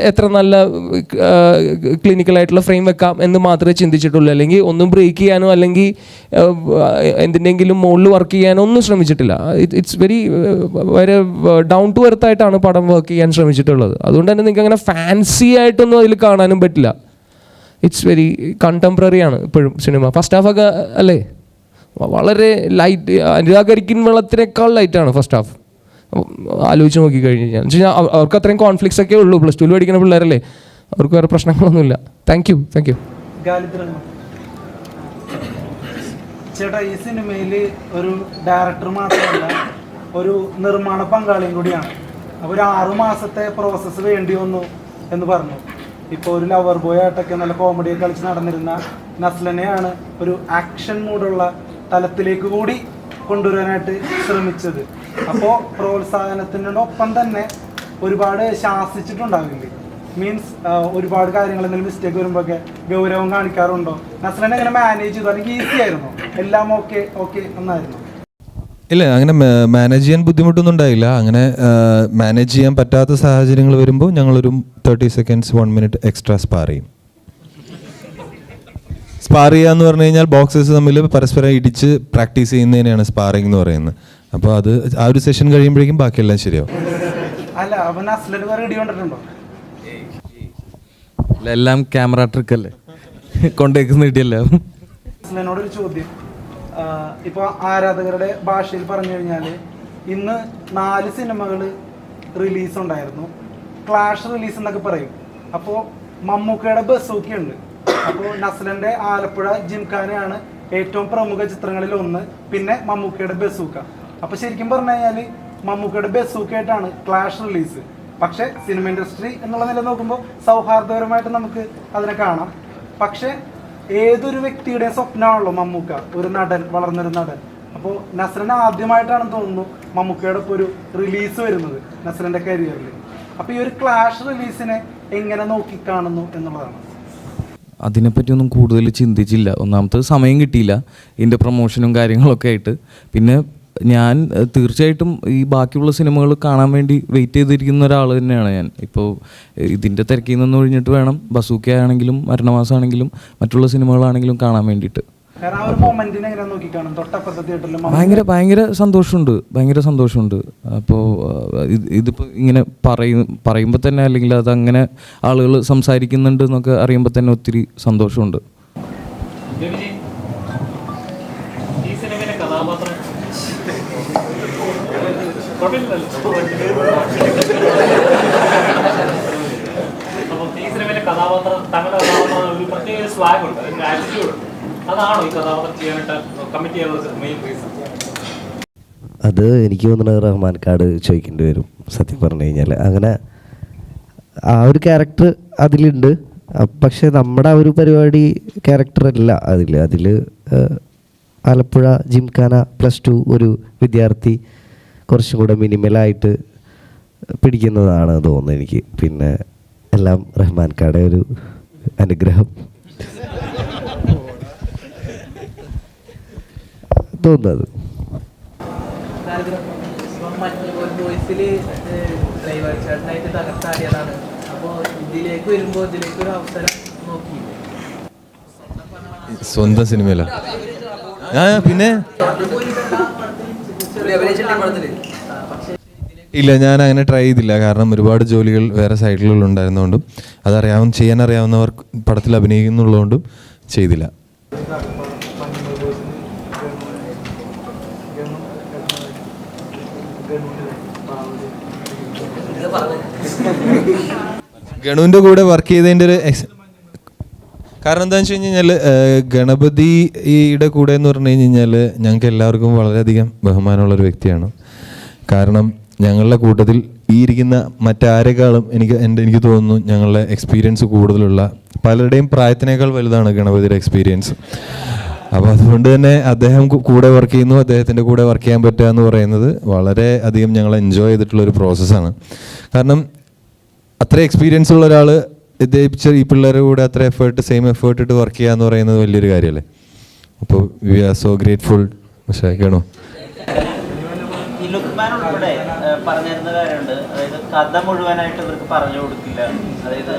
എത്ര നല്ല ക്ലിനിക്കലായിട്ടുള്ള ഫ്രെയിം വെക്കാം എന്ന് മാത്രമേ ചിന്തിച്ചിട്ടുള്ളൂ. അല്ലെങ്കിൽ ഒന്നും ബ്രേക്ക് ചെയ്യാനോ അല്ലെങ്കിൽ എന്തിൻ്റെങ്കിലും മുകളിൽ വർക്ക് ചെയ്യാനോ ഒന്നും ശ്രമിച്ചിട്ടില്ല. It's very down to earth ആയിട്ടാണ് പടം വർക്ക് ചെയ്യാൻ ശ്രമിച്ചിട്ടുള്ളത്. അതുകൊണ്ട് തന്നെ നിങ്ങൾക്ക് അങ്ങനെ ഫാൻസി ആയിട്ടൊന്നും അതിൽ കാണാനും പറ്റില്ല. ഇറ്റ്സ് വെരി കണ്ടംപററി ആണ് ഇപ്പോഴും സിനിമ. ഫസ്റ്റ് ഹാഫൊക്കെ അല്ലേ വളരെ ലൈറ്റ്, അനുരാഗരിക്കിൻ വെള്ളത്തിനേക്കാൾ ലൈറ്റാണ് ഫസ്റ്റ് ഹാഫ്. ആലോചിച്ച് നോക്കി കഴിഞ്ഞ് കഴിഞ്ഞാൽ അവർക്ക് അത്രയും കോൺഫ്ലിക്ട്സ് ഒക്കെ ഉള്ളൂ. പ്ലസ് 2 പഠിക്കുന്ന പിള്ളേരല്ലേ, അവർക്ക് വേറെ പ്രശ്നങ്ങളൊന്നുമില്ല. Thank you. ചേട്ടാ, ഈ സിനിമയിൽ ഒരു ഡയറക്ടർ മാത്രമല്ല, ഒരു നിർമ്മാണ പങ്കാളിയും കൂടിയാണ്. അപ്പോൾ ഒരു 6 മാസത്തെ പ്രോസസ്സ് വേണ്ടി വന്നു എന്ന് പറഞ്ഞു. ഇപ്പോൾ ഒരു ലവർ ബോയ് ആയിട്ടൊക്കെ നല്ല കോമഡിയൊക്കെ കളിച്ച് നടന്നിരുന്ന നസ്ലനെയാണ് ഒരു ആക്ഷൻ മൂഡുള്ള തലത്തിലേക്ക് കൂടി കൊണ്ടുവരാനായിട്ട് ശ്രമിച്ചത്. അപ്പോൾ പ്രോത്സാഹനത്തിനോടൊപ്പം തന്നെ ഒരുപാട് ശാസിച്ചിട്ടുണ്ടാവില്ലേ? മീൻസ് ഒരുപാട് കാര്യങ്ങൾ എന്തെങ്കിലും മിസ്റ്റേക്ക് വരുമ്പോഴൊക്കെ ഗൗരവം കാണിക്കാറുണ്ടോ? നസ്ലനെ എങ്ങനെ മാനേജ് ചെയ്തു? അല്ലെങ്കിൽ ഈസി ആയിരുന്നോ? എല്ലാം ഓക്കെ എന്നായിരുന്നു? ഇല്ല, അങ്ങനെ മാനേജ് ചെയ്യാൻ ബുദ്ധിമുട്ടൊന്നും ഉണ്ടായില്ല. അങ്ങനെ മാനേജ് ചെയ്യാൻ പറ്റാത്ത സാഹചര്യങ്ങൾ വരുമ്പോൾ ഞങ്ങളൊരു 30 seconds 1 minute എക്സ്ട്രാ സ്പാർ ചെയ്യും. സ്പാർ ചെയ്യുക എന്ന് പറഞ്ഞു കഴിഞ്ഞാൽ ബോക്സേഴ്സ് തമ്മിൽ പരസ്പരം ഇടിച്ച് പ്രാക്ടീസ് ചെയ്യുന്നതിനെയാണ് സ്പാറിംഗ് എന്ന് പറയുന്നത്. അപ്പോൾ അത് ആ ഒരു സെഷൻ കഴിയുമ്പോഴേക്കും ബാക്കിയെല്ലാം ശരിയാവും. അല്ല, അവൻ നസ്ലന് വേറെ ഇടി കൊണ്ടിട്ടുണ്ടോ? എല്ലാം ക്യാമറ ട്രിക്ക് അല്ലേ, കൊണ്ടേക്കുന്ന ഇടിയല്ല. നസ്ലനോടൊരു ചോദ്യം. ഇപ്പോൾ ആരാധകരുടെ ഭാഷയിൽ പറഞ്ഞു കഴിഞ്ഞാൽ ഇന്ന് 4 സിനിമകൾ റിലീസ് ഉണ്ടായിരുന്നു. ക്ലാഷ് റിലീസ് എന്നൊക്കെ പറയും. അപ്പോൾ മമ്മൂക്കയുടെ ബസൂക്കയുണ്ട്. അപ്പോൾ നസ്ലൻ്റെ ആലപ്പുഴ ജിംഖാനയാണ് ഏറ്റവും പ്രമുഖ ചിത്രങ്ങളിൽ ഒന്ന്. പിന്നെ മമ്മൂക്കയുടെ ബസൂക്ക. അപ്പോൾ ശരിക്കും പറഞ്ഞു കഴിഞ്ഞാൽ മമ്മൂക്കയുടെ ബസൂക്കയായിട്ടാണ് ക്ലാഷ് റിലീസ്. പക്ഷേ സിനിമ ഇൻഡസ്ട്രി എന്നുള്ള നില നോക്കുമ്പോൾ സൗഹാർദ്ദപരമായിട്ട് നമുക്ക് അതിനെ കാണാം. പക്ഷേ ഏതൊരു വ്യക്തിയുടെയും സ്വപ്നമാണല്ലോ മമ്മൂക്ക, ഒരു നടൻ, വളർന്നൊരു നടൻ. അപ്പോൾ നസ്രൻ ആദ്യമായിട്ടാണെന്ന് തോന്നുന്നു മമ്മൂക്കയുടെ ഇപ്പോൾ ഒരു റിലീസ് വരുന്നത് നസ്രൻ്റെ കരിയറിൽ. അപ്പോൾ ഈ ഒരു ക്ലാഷ് റിലീസിനെ എങ്ങനെ നോക്കിക്കാണുന്നു എന്നുള്ളതാണ്. അതിനെപ്പറ്റിയൊന്നും കൂടുതൽ ചിന്തിച്ചില്ല. ഒന്നാമത്തെ സമയം കിട്ടിയില്ല ഇതിൻ്റെ പ്രൊമോഷനും കാര്യങ്ങളൊക്കെ ആയിട്ട്. പിന്നെ ഞാൻ തീർച്ചയായിട്ടും ഈ ബാക്കിയുള്ള സിനിമകൾ കാണാൻ വേണ്ടി വെയിറ്റ് ചെയ്തിരിക്കുന്ന ഒരാൾ തന്നെയാണ് ഞാൻ. ഇപ്പോൾ ഇതിൻ്റെ തിരക്കിൽ നിന്ന് ഒഴിഞ്ഞിട്ട് വേണം ബസൂക്ക ആണെങ്കിലും മരണമാസമാണെങ്കിലും മറ്റുള്ള സിനിമകളാണെങ്കിലും കാണാൻ വേണ്ടിയിട്ട്. ഭയങ്കര സന്തോഷമുണ്ട്. അപ്പോൾ ഇതിപ്പോൾ ഇങ്ങനെ പറയുമ്പോൾ തന്നെ, അല്ലെങ്കിൽ അതങ്ങനെ ആളുകൾ സംസാരിക്കുന്നുണ്ട് എന്നൊക്കെ അറിയുമ്പോൾ തന്നെ ഒത്തിരി സന്തോഷമുണ്ട്. അപ്പോൾ ഈ സിനിമയിലെ കഥാപാത്രം, തങ്ങളുടെ കഥാപാത്രം ഒരു പ്രത്യേക സ്വാഗ് ഉണ്ട്, ഒരു ആറ്റിറ്റ്യൂഡ് ഉണ്ട്. അതാണോ ഈ കഥാപാത്രം ചെയ്യാനായിട്ട് കമ്മിറ്റ് ചെയ്യാനുള്ള മെയിൻ റീസൺ? അത് എനിക്ക് തോന്നുന്നത് റഹ്മാൻകാട് ചോദിക്കേണ്ടി വരും സത്യം പറഞ്ഞു കഴിഞ്ഞാൽ. അങ്ങനെ ആ ഒരു ക്യാരക്ടർ അതിലുണ്ട്. പക്ഷെ നമ്മുടെ ആ ഒരു പരിപാടി ക്യാരക്ടറല്ല അതിൽ ആലപ്പുഴ ജിംഖാന +2 ഒരു വിദ്യാർത്ഥി കുറച്ചും കൂടെ മിനിമലായിട്ട് പിടിക്കുന്നതാണ് തോന്നുന്നത് എനിക്ക്. പിന്നെ എല്ലാം റഹ്മാൻകാടെ ഒരു അനുഗ്രഹം തോന്നുന്നത്. ചേട്ടനായിട്ട് തകർത്താടിയതാണ്. അപ്പോൾ ഇതിലേക്ക് വരുമ്പോൾ ഇതിലേക്ക് ഒരു അവസരം നോക്കി സ്വന്തം സിനിമയില പിന്നെ ഇല്ല, ഞാൻ അങ്ങനെ ട്രൈ ചെയ്തില്ല. കാരണം ഒരുപാട് ജോലികൾ വേറെ സൈഡിലുള്ള ഉണ്ടായിരുന്നതുകൊണ്ടും ചെയ്യാൻ അറിയാവുന്നവർ പടത്തിൽ അഭിനയിക്കുന്നുള്ളതുകൊണ്ടും ചെയ്തില്ല. ഗണുവിൻ്റെ കൂടെ വർക്ക് ചെയ്തതിൻ്റെ ഒരു കാരണം എന്താണെന്ന് വെച്ച് കഴിഞ്ഞാൽ ഗണപതിയുടെ കൂടെ എന്ന് പറഞ്ഞു കഴിഞ്ഞാൽ ഞങ്ങൾക്ക് എല്ലാവർക്കും വളരെയധികം ബഹുമാനമുള്ളൊരു വ്യക്തിയാണ്. കാരണം ഞങ്ങളുടെ കൂട്ടത്തിൽ ഈ ഇരിക്കുന്ന മറ്റാരെക്കാളും എനിക്ക് തോന്നുന്നു ഞങ്ങളുടെ എക്സ്പീരിയൻസ് കൂടുതലുള്ള പലരുടെയും പ്രായത്തിനേക്കാൾ വലുതാണ് ഗണപതിയുടെ എക്സ്പീരിയൻസ്. അപ്പോൾ അതുകൊണ്ട് തന്നെ അദ്ദേഹം കൂടെ വർക്ക് ചെയ്യുന്നു, അദ്ദേഹത്തിൻ്റെ കൂടെ വർക്ക് ചെയ്യാൻ പറ്റുക എന്ന് പറയുന്നത് വളരെ അധികം ഞങ്ങൾ എൻജോയ് ചെയ്തിട്ടുള്ളൊരു പ്രോസസ്സാണ്. കാരണം അത്ര എക്സ്പീരിയൻസ് ഉള്ള ഒരാൾ ഈ പിള്ളേരുടെ കൂടെ അത്ര സെയിം എഫേർട്ട് ഇട്ട് വർക്ക് ചെയ്യുക എന്ന് പറയുന്നത് വലിയൊരു കാര്യമല്ലേ. അപ്പോൾ വി ആർ സോ ഗ്രേറ്റ്ഫുൾ. പക്ഷേ കേണോ ലുക്മാൻ ഉൾപ്പെടെ പറഞ്ഞിരുന്ന കാര്യമുണ്ട്. അതായത് കഥ മുഴുവനായിട്ട് ഇവർക്ക് പറഞ്ഞു കൊടുക്കില്ല. അതായത്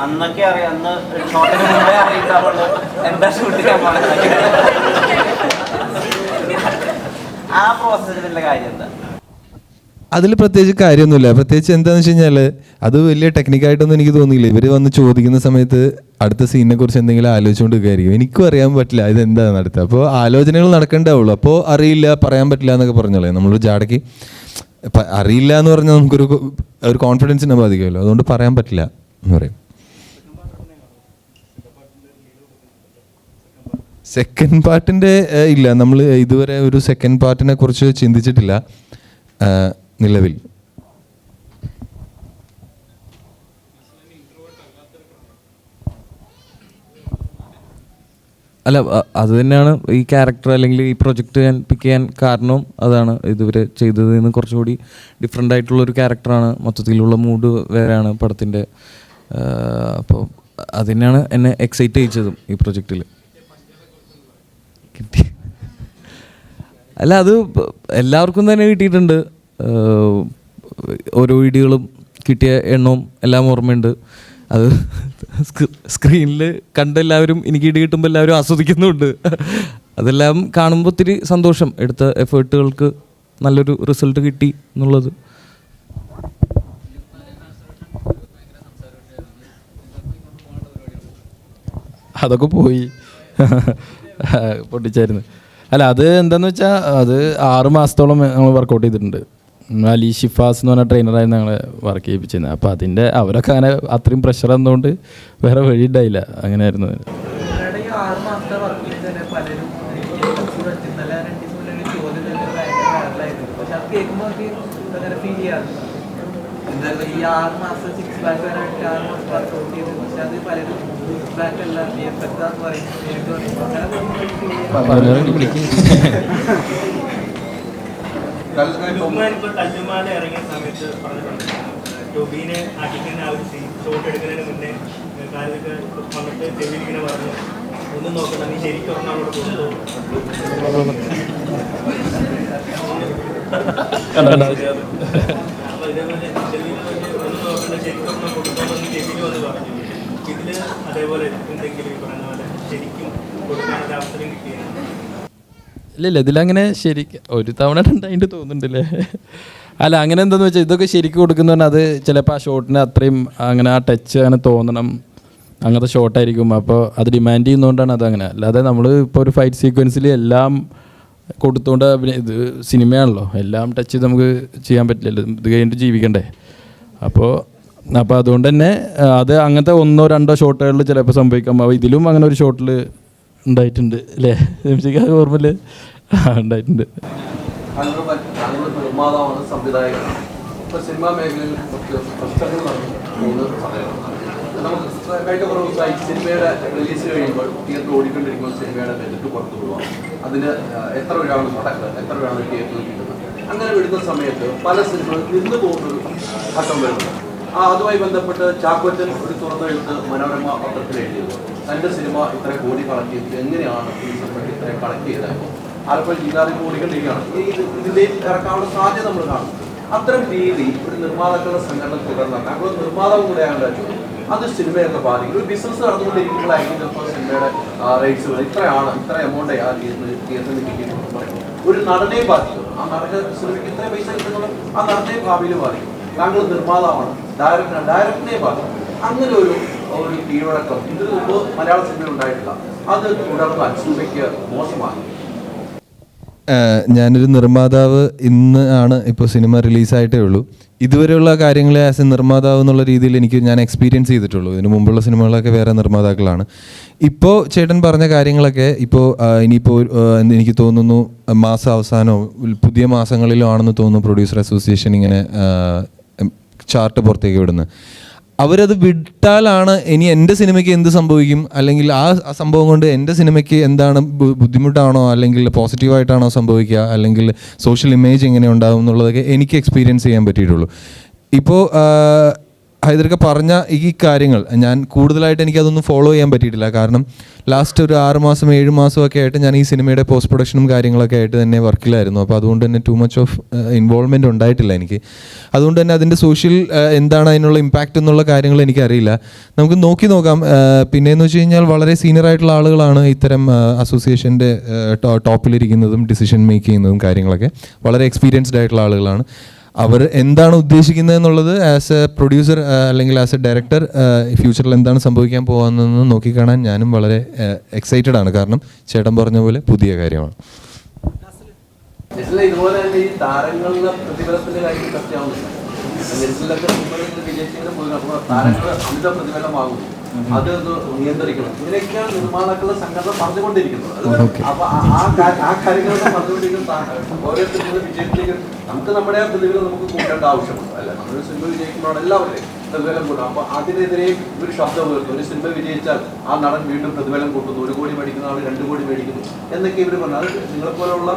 അന്നൊക്കെ അറിയാം, അന്ന് ഷോട്ടിന് മുമ്പേ അറിയിക്കാറുള്ളൂ എന്താ ഷൂട്ടിങ് ആ പ്രോസസ്സിലുള്ള കാര്യം എന്താ? അതിൽ പ്രത്യേകിച്ച് കാര്യമൊന്നുമില്ല. പ്രത്യേകിച്ച് എന്താണെന്ന് വെച്ച് കഴിഞ്ഞാൽ അത് വലിയ ടെക്നിക്കായിട്ടൊന്നും എനിക്ക് തോന്നിയില്ല. ഇവർ വന്ന് ചോദിക്കുന്ന സമയത്ത് അടുത്ത സീനിനെ കുറിച്ച് എന്തെങ്കിലും ആലോചിച്ചുകൊണ്ടിരിക്കുകയായിരിക്കും. എനിക്കും അറിയാൻ പറ്റില്ല ഇതെന്താണെന്ന് അടുത്ത്. അപ്പോൾ ആലോചനകൾ നടക്കേണ്ടാവുള്ളൂ. അപ്പോൾ അറിയില്ല, പറയാൻ പറ്റില്ല എന്നൊക്കെ പറഞ്ഞോളേ. നമ്മളൊരു ജാടയ്ക്ക് അറിയില്ല എന്ന് പറഞ്ഞാൽ നമുക്കൊരു കോൺഫിഡൻസിനെ ബാധിക്കുമല്ലോ. അതുകൊണ്ട് പറയാൻ പറ്റില്ല എന്ന് പറയും. സെക്കൻഡ് പാർട്ടിൻ്റെ ഇല്ല, നമ്മൾ ഇതുവരെ ഒരു സെക്കൻഡ് പാർട്ടിനെ കുറിച്ച് ചിന്തിച്ചിട്ടില്ല നിലവിൽ. അല്ല അത് തന്നെയാണ് ഈ ക്യാരക്ടർ അല്ലെങ്കിൽ ഈ പ്രൊജക്റ്റ് ഞാൻ പിക്ക് ചെയ്യാൻ കാരണവും അതാണ്. ഇതുവരെ ചെയ്തതിൽ നിന്ന് കുറച്ചുകൂടി ഡിഫറെൻ്റ് ആയിട്ടുള്ളൊരു ക്യാരക്ടറാണ്, മൊത്തത്തിലുള്ള മൂഡ് വേറെയാണ് പടത്തിൻ്റെ. അപ്പോൾ അതിനാണ് എന്നെ എക്സൈറ്റ് ചെയ്യിച്ചതും ഈ പ്രൊജക്റ്റിൽ. കിട്ടി അല്ല, അത് എല്ലാവർക്കും തന്നെ കിട്ടിയിട്ടുണ്ട്. ഓരോ ഇടികളും കിട്ടിയ എണ്ണവും എല്ലാം ഓർമ്മയുണ്ട്. അത് സ്ക്രീനിൽ കണ്ടെല്ലാവരും എനിക്ക് ഇടി കിട്ടുമ്പോൾ എല്ലാവരും ആസ്വദിക്കുന്നുണ്ട്. അതെല്ലാം കാണുമ്പോൾ ഒത്തിരി സന്തോഷം. എടുത്ത എഫേർട്ടുകൾക്ക് നല്ലൊരു റിസൾട്ട് കിട്ടി എന്നുള്ളത്. അതൊക്കെ പോയി പൊട്ടിച്ചായിരുന്നു. അല്ല, അത് എന്താണെന്ന് വെച്ചാൽ അത് 6 മാസത്തോളം ഞങ്ങൾ വർക്കൗട്ട് ചെയ്തിട്ടുണ്ട്. അലി ഷിഫാസ് എന്ന് പറഞ്ഞ ട്രെയിനറായിരുന്നു ഞങ്ങളെ വർക്ക് ചെയ്യിപ്പിച്ചിരുന്നത്. അപ്പോൾ അതിൻ്റെ അവരൊക്കെ അങ്ങനെ അത്രയും പ്രഷർ വന്നുകൊണ്ട് വേറെ വഴി ഉണ്ടായില്ല. അങ്ങനെയായിരുന്നു. തല്ലുമാല ഇറങ്ങിയ സമയത്ത് പറഞ്ഞിട്ടുണ്ട്, ടോബീനെ അടിക്കുന്ന ആ ഒരു ഷോട്ട് എടുക്കുന്നതിന് മുന്നേ കാലൊക്കെ വന്നിട്ട് ചെവിയിലിങ്ങനെ പറഞ്ഞു, ഒന്നും നോക്കണ്ട, നീ ശരിക്കും പറഞ്ഞാൽ അവിടെ കൊണ്ടുപോകും. അപ്പൊ ഇതേപോലെ ചെവിയിൽ ഒന്നും നോക്കണ്ട, ശരിക്കും പറഞ്ഞാൽ കൊടുക്കാമെന്ന് ചെവിയിൽ വന്ന് പറഞ്ഞു. ഇതില് അതേപോലെ എന്തെങ്കിലും ഈ പറഞ്ഞ പോലെ ശരിക്കും കൊടുക്കാനൊരു അവസരം കിട്ടിയത്? ഇല്ല, ഇതിലങ്ങനെ ശരിക്കും ഒരു തവണ ഉണ്ടായിട്ട് തോന്നുന്നുണ്ടല്ലേ. അല്ല, അങ്ങനെ എന്താണെന്ന് വെച്ചാൽ ഇതൊക്കെ ശരിക്കും കൊടുക്കുന്ന പറഞ്ഞാൽ അത് ചിലപ്പോൾ ആ ഷോട്ടിന് അത്രയും അങ്ങനെ ആ ടച്ച് അങ്ങനെ തോന്നണം, അങ്ങനത്തെ ഷോട്ടായിരിക്കും. അപ്പോൾ അത് ഡിമാൻഡ് ചെയ്യുന്നതുകൊണ്ടാണ് അതങ്ങനെ. അല്ലാതെ നമ്മൾ ഇപ്പോൾ ഒരു ഫൈറ്റ് സീക്വൻസിൽ എല്ലാം കൊടുത്തുകൊണ്ട് ഇത് സിനിമയാണല്ലോ, എല്ലാം ടച്ച് ചെയ്ത് നമുക്ക് ചെയ്യാൻ പറ്റില്ലല്ലോ, ഇത് കഴിഞ്ഞിട്ട് ജീവിക്കണ്ടേ. അപ്പോൾ അതുകൊണ്ട് തന്നെ അത് അങ്ങനത്തെ 1-2 ഷോട്ടുകളിൽ ചിലപ്പോൾ സംഭവിക്കാം. അപ്പോൾ ഇതിലും അങ്ങനെ ഒരു ഷോട്ടിൽ ഉണ്ടായിട്ടുണ്ട് അല്ലേ, അത് ഓർമ്മയില് ഉണ്ടായിട്ടുണ്ട്. നിർമ്മാതാവാണ്, സംവിധായകനാണ്. ഇപ്പോൾ സിനിമാ മേഖലയിൽ നമുക്ക് കഴിഞ്ഞ കുറേ ദിവസമായി സിനിമയുടെ റിലീസ് കഴിയുമ്പോൾ തിയേറ്റർ ഓടിക്കൊണ്ടിരിക്കുമ്പോൾ സിനിമയുടെ ബജറ്റ് പുറത്തു വിടുക, അതിന് എത്ര രൂപയാണ് നടക്കുന്നത്, എത്ര രൂപയാണ് തിയേറ്ററിൽ കിട്ടുന്നത്. അങ്ങനെ വിടുന്ന സമയത്ത് പല സിനിമകൾ നിന്ന് പോകുന്നൊരു ഘട്ടം വരുന്നത്. അതുമായി ബന്ധപ്പെട്ട് ചാക്കോച്ചൻ ഒരു തുറന്നെഴുത്ത് മനോരമ പത്രത്തിൽ എഴുതിയത്, തൻ്റെ സിനിമ ഇത്രയും കോടി കളക്ട് ചെയ്ത് എങ്ങനെയാണ് ഈ സിനിമയ്ക്ക് ഇത്രയും കളക്ട് ചെയ്തത്, ആലപ്പുഴ ജില്ലാറിൽ ഓടിക്കൊണ്ടിരിക്കുകയാണ്. ഇതിൻ്റെ ഇറക്കാനുള്ള സാധ്യത നമ്മൾ കാണും. അത്തരം രീതി ഒരു നിർമ്മാതാക്കളുടെ സംഘടന തുടർന്നാൽ അപ്പോൾ നിർമ്മാതാവ് കൂടെയാണല്ലോ, അത് സിനിമയൊക്കെ ബാധിക്കും. ഒരു ബിസിനസ് നടന്നുകൊണ്ടിരിക്കുമ്പോഴായിരിക്കും ചിലപ്പോൾ സിനിമയുടെ റേറ്റ്സുകൾ ഇത്ര എമൗണ്ട് തിയേറ്ററിൽ കിട്ടിയിട്ടുണ്ടെന്ന് പറയും. ഒരു നടനെ ബാധിക്കും, ആ നടന് സിനിമയ്ക്ക് ഇത്രയും പൈസ കിട്ടുന്നത് ആ നടനെ ഭാവിയിൽ ബാധിക്കും. താങ്കൾ നിർമ്മാതാവാണ്, ഡയറക്ടറിനെ ബാധിക്കും. അങ്ങനെ ഒരു കീഴ്വഴക്കം ഇതിന് മുമ്പ് മലയാള സിനിമ ഉണ്ടായിട്ടില്ല. അത് തുടർന്ന് സിനിമയ്ക്ക് മോശമാണ്. ഞാനൊരു നിർമ്മാതാവ് ഇന്ന് ആണ് ഇപ്പോൾ സിനിമ റിലീസായിട്ടേ ഉള്ളൂ. ഇതുവരെയുള്ള കാര്യങ്ങളെ ആസ് എ നിർമ്മാതാവ് എന്നുള്ള രീതിയിൽ ഞാൻ എക്സ്പീരിയൻസ് ചെയ്തിട്ടുള്ളൂ. ഇതിന് മുമ്പുള്ള സിനിമകളൊക്കെ വേറെ നിർമ്മാതാക്കളാണ്. ഇപ്പോൾ ചേട്ടൻ പറഞ്ഞ കാര്യങ്ങളൊക്കെ ഇപ്പോൾ ഇനിയിപ്പോൾ എനിക്ക് തോന്നുന്നു മാസാവസാനമോ പുതിയ മാസങ്ങളിലോ ആണെന്ന് തോന്നുന്നു പ്രൊഡ്യൂസർ അസോസിയേഷൻ ഇങ്ങനെ ചാർട്ട് പുറത്തേക്ക് വിടുന്നത്. അവരത് വിട്ടാലാണ് ഇനി എൻ്റെ സിനിമയ്ക്ക് എന്ത് സംഭവിക്കും, അല്ലെങ്കിൽ ആ സംഭവം കൊണ്ട് എൻ്റെ സിനിമയ്ക്ക് എന്താണ് ബുദ്ധിമുട്ടാണോ അല്ലെങ്കിൽ പോസിറ്റീവായിട്ടാണോ സംഭവിക്കുക, അല്ലെങ്കിൽ സോഷ്യൽ ഇമേജ് എങ്ങനെ ഉണ്ടാകും എന്നുള്ളതൊക്കെ എനിക്ക് എക്സ്പീരിയൻസ് ചെയ്യാൻ പറ്റിയിട്ടുള്ളൂ. ഇപ്പോൾ ഹൈദർക്ക പറഞ്ഞ ഈ കാര്യങ്ങൾ ഞാൻ കൂടുതലായിട്ട് എനിക്കതൊന്നും ഫോളോ ചെയ്യാൻ പറ്റിയിട്ടില്ല. കാരണം ലാസ്റ്റ് ഒരു 6 മാസം 7 മാസമൊക്കെ ആയിട്ട് ഞാൻ ഈ സിനിമയുടെ പോസ്റ്റ് പ്രൊഡക്ഷനും കാര്യങ്ങളൊക്കെ ആയിട്ട് തന്നെ വർക്കിലായിരുന്നു. അപ്പോൾ അതുകൊണ്ട് തന്നെ ടു മച്ച് ഓഫ് ഇൻവോൾവ്മെൻറ്റ് ഉണ്ടായിട്ടില്ല എനിക്ക്. അതുകൊണ്ട് തന്നെ അതിൻ്റെ സോഷ്യൽ എന്താണ് അതിനുള്ള ഇമ്പാക്റ്റ് എന്നുള്ള കാര്യങ്ങൾ എനിക്കറിയില്ല. നമുക്ക് നോക്കാം. പിന്നെയെന്ന് വെച്ച് കഴിഞ്ഞാൽ വളരെ സീനിയർ ആയിട്ടുള്ള ആളുകളാണ് ഇത്തരം അസോസിയേഷൻ്റെ ടോപ്പിലിരിക്കുന്നതും ഡിസിഷൻ മേക്ക് ചെയ്യുന്നതും കാര്യങ്ങളൊക്കെ വളരെ എക്സ്പീരിയൻസ്ഡ് ആയിട്ടുള്ള ആളുകളാണ്. അവർ എന്താണ് ഉദ്ദേശിക്കുന്നത് എന്നുള്ളത് ആസ് എ പ്രൊഡ്യൂസർ അല്ലെങ്കിൽ ആസ് എ ഡയറക്ടർ ഫ്യൂച്ചറിൽ എന്താണ് സംഭവിക്കാൻ പോകുന്നതെന്ന് നോക്കിക്കാണാൻ ഞാനും വളരെ എക്സൈറ്റഡ് ആണ്. കാരണം ചേട്ടൻ പറഞ്ഞ പോലെ പുതിയ കാര്യമാണ്. ഇതുപോലെ തന്നെ ഈ താരങ്ങളുടെ പ്രതിഫലത്തിന്റെ കാര്യം ചർച്ചയാവുന്നില്ല. താരങ്ങൾ അമിത പ്രതിഫലം വാങ്ങുന്നു, അത് നിയന്ത്രിക്കണം. ഇതിനൊക്കെയാണ് നിർമ്മാതാക്കളുടെ സംഘടന പറഞ്ഞുകൊണ്ടിരിക്കുന്നത്. അപ്പൊ ആ കാര്യങ്ങളൊക്കെ പറഞ്ഞുകൊണ്ടിരിക്കുന്ന ഓരോരുത്തരുടെ വിജയത്തിലേക്ക് നമുക്ക് നമ്മുടെ പ്രതിഫലം നമുക്ക് കൂട്ടേണ്ട ആവശ്യമുണ്ട്. അല്ല, നമ്മളൊരു സിനിമ വിജയിക്കുമ്പോഴാണ് എല്ലാവരുടെയും പ്രതിഫലം കൂട്ടും. അപ്പോൾ അതിനെതിരെ ഒരു ശബ്ദം ഉയർത്തും. ഒരു സിനിമ വിജയിച്ചാൽ ആ നടൻ വീണ്ടും പ്രതിഫലം കൂട്ടുന്നു, 1 കോടി മേടിക്കുന്ന ആൾ 2 കോടി മേടിക്കുന്നു എന്നൊക്കെ ഇവർ പറഞ്ഞു. അത് നിങ്ങളെപ്പോലുള്ള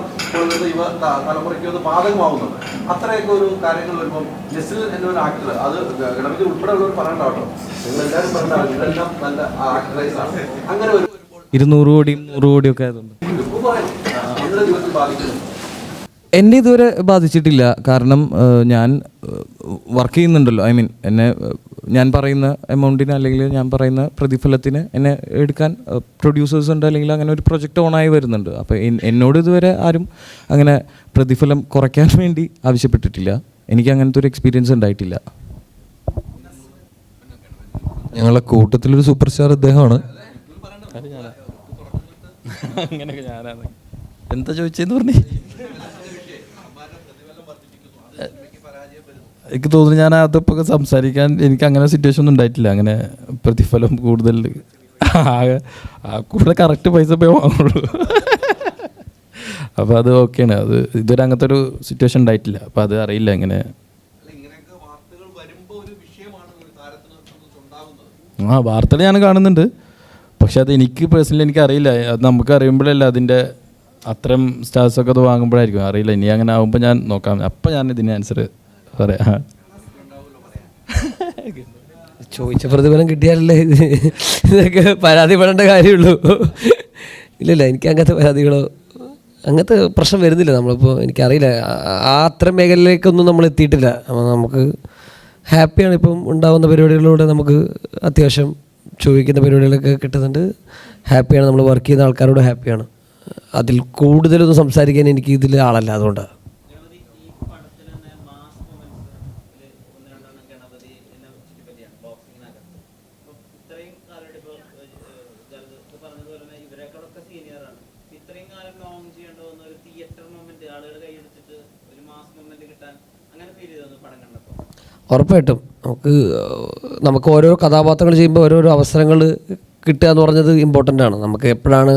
യുവ തലമുറയ്ക്ക് അത് ബാധകമാവുന്നുണ്ട്. അത്രയൊക്കെ ഒരു കാര്യങ്ങൾ വരുമ്പം നെസിൽ എന്നൊരു ആക്ടർ, അത് ഗണപതി ഉൾപ്പെടെയുള്ളവർ പറയണ്ട കേട്ടോ, നിങ്ങളെല്ലാവരും പറയണ്ട, നിങ്ങളെല്ലാം നല്ല ആക്ടറൈസ് ആണ്. അങ്ങനെ ഒരു 200 കോടി 100 കോടിയൊക്കെ ആയതുകൊണ്ട് നിങ്ങളുടെ ജീവിതത്തിൽ ബാധിക്കുന്നു. എന്നെ ഇതുവരെ ബാധിച്ചിട്ടില്ല. കാരണം ഞാൻ വർക്ക് ചെയ്യുന്നുണ്ടല്ലോ. ഐ മീൻ എന്നെ ഞാൻ പറയുന്ന എമൗണ്ടിന് അല്ലെങ്കിൽ ഞാൻ പറയുന്ന പ്രതിഫലത്തിന് എന്നെ എടുക്കാൻ പ്രൊഡ്യൂസേഴ്സ് ഉണ്ട്, അല്ലെങ്കിൽ അങ്ങനെ ഒരു പ്രൊജക്റ്റ് ഓണായി വരുന്നുണ്ട്. അപ്പോൾ എന്നോട് ഇതുവരെ ആരും അങ്ങനെ പ്രതിഫലം കുറയ്ക്കാൻ വേണ്ടി ആവശ്യപ്പെട്ടിട്ടില്ല. എനിക്ക് അങ്ങനത്തെ ഒരു എക്സ്പീരിയൻസ് ഉണ്ടായിട്ടില്ല. ഞങ്ങളുടെ കൂട്ടത്തിലൊരു സൂപ്പർ സ്റ്റാർ അദ്ദേഹമാണ്. അങ്ങനെയൊക്കെ ഞാനാണ്. എന്താ ചോദിച്ചതെന്ന് പറഞ്ഞേ? എനിക്ക് തോന്നുന്നു ഞാൻ അതിപ്പോൾ സംസാരിക്കാൻ എനിക്ക് അങ്ങനെ സിറ്റുവേഷൻ ഒന്നും ഉണ്ടായിട്ടില്ല. അങ്ങനെ പ്രതിഫലം കൂടുതൽ കൂടുതൽ കറക്റ്റ് പൈസ പോയി വാങ്ങുള്ളൂ. അപ്പോൾ അത് ഓക്കെയാണ്. അത് ഇതുവരെ അങ്ങനത്തെ ഒരു സിറ്റുവേഷൻ ഉണ്ടായിട്ടില്ല. അപ്പോൾ അത് അറിയില്ല എങ്ങനെ. വാർത്തകൾ ഞാൻ കാണുന്നുണ്ട്, പക്ഷെ അത് എനിക്ക് പേഴ്സണലി എനിക്കറിയില്ല. അത് നമുക്ക് അറിയുമ്പോഴല്ല അതിൻ്റെ അത്തരം സ്റ്റാർസൊക്കെ അത് വാങ്ങുമ്പോഴായിരിക്കും അറിയില്ല. ഇനി അങ്ങനെ ആകുമ്പോൾ ഞാൻ നോക്കാം, അപ്പം ഞാൻ ഇതിന് ആൻസർ പറയാം. ചോദിച്ച പ്രതിഫലം കിട്ടിയാലല്ലേ ഇതൊക്കെ പരാതിപ്പെടേണ്ട കാര്യമുള്ളൂ. ഇല്ലല്ല, എനിക്ക് അങ്ങനത്തെ പരാതികളോ അങ്ങനത്തെ പ്രശ്നം വരുന്നില്ല. നമ്മളിപ്പോൾ എനിക്കറിയില്ല, ആ അത്തരം മേഖലയിലേക്കൊന്നും നമ്മൾ എത്തിയിട്ടില്ല. അപ്പോൾ നമുക്ക് ഹാപ്പിയാണ്. ഇപ്പം ഉണ്ടാകുന്ന പരിപാടികളിലൂടെ നമുക്ക് അത്യാവശ്യം ചോദിക്കുന്ന പരിപാടികളൊക്കെ കിട്ടുന്നുണ്ട്. ഹാപ്പിയാണ്. നമ്മൾ വർക്ക് ചെയ്യുന്ന ആൾക്കാരോട് ഹാപ്പിയാണ്. അതിൽ കൂടുതലൊന്നും സംസാരിക്കാൻ എനിക്ക് ഇതിൽ ആളല്ല, അതുകൊണ്ടാണ്. ഉറപ്പായിട്ടും നമുക്ക് ഓരോ കഥാപാത്രങ്ങൾ ചെയ്യുമ്പോൾ ഓരോരോ അവസരങ്ങൾ കിട്ടുക എന്ന് പറഞ്ഞത് ഇമ്പോർട്ടൻ്റ് ആണ്. നമുക്ക് എപ്പോഴാണ്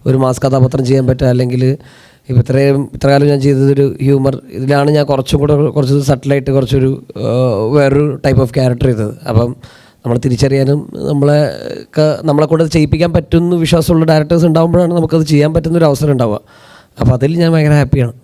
ഒരു മാസ് കഥാപാത്രം ചെയ്യാൻ പറ്റുക, അല്ലെങ്കിൽ ഇപ്പോൾ ഇത്ര കാലം ഞാൻ ചെയ്തതൊരു ഹ്യൂമർ, ഇതിലാണ് ഞാൻ കുറച്ച് സട്ടിലായിട്ട് കുറച്ചൊരു വേറൊരു ടൈപ്പ് ഓഫ് ക്യാരക്ടർ ചെയ്തത്. അപ്പം നമ്മൾ തിരിച്ചറിയാനും നമ്മളെ കൊണ്ട് ചെയ്യിപ്പിക്കാൻ പറ്റുന്ന വിശ്വാസമുള്ള ഡയറക്ടേഴ്സ് ഉണ്ടാകുമ്പോഴാണ് നമുക്കത് ചെയ്യാൻ പറ്റുന്നൊരു അവസരം ഉണ്ടാവുക. അപ്പോൾ അതിൽ ഞാൻ ഭയങ്കര ഹാപ്പിയാണ്.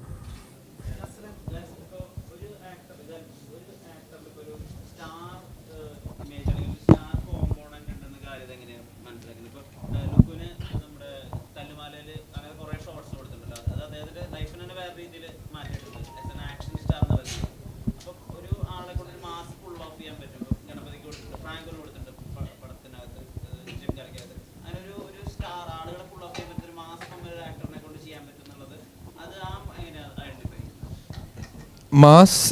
മാസ്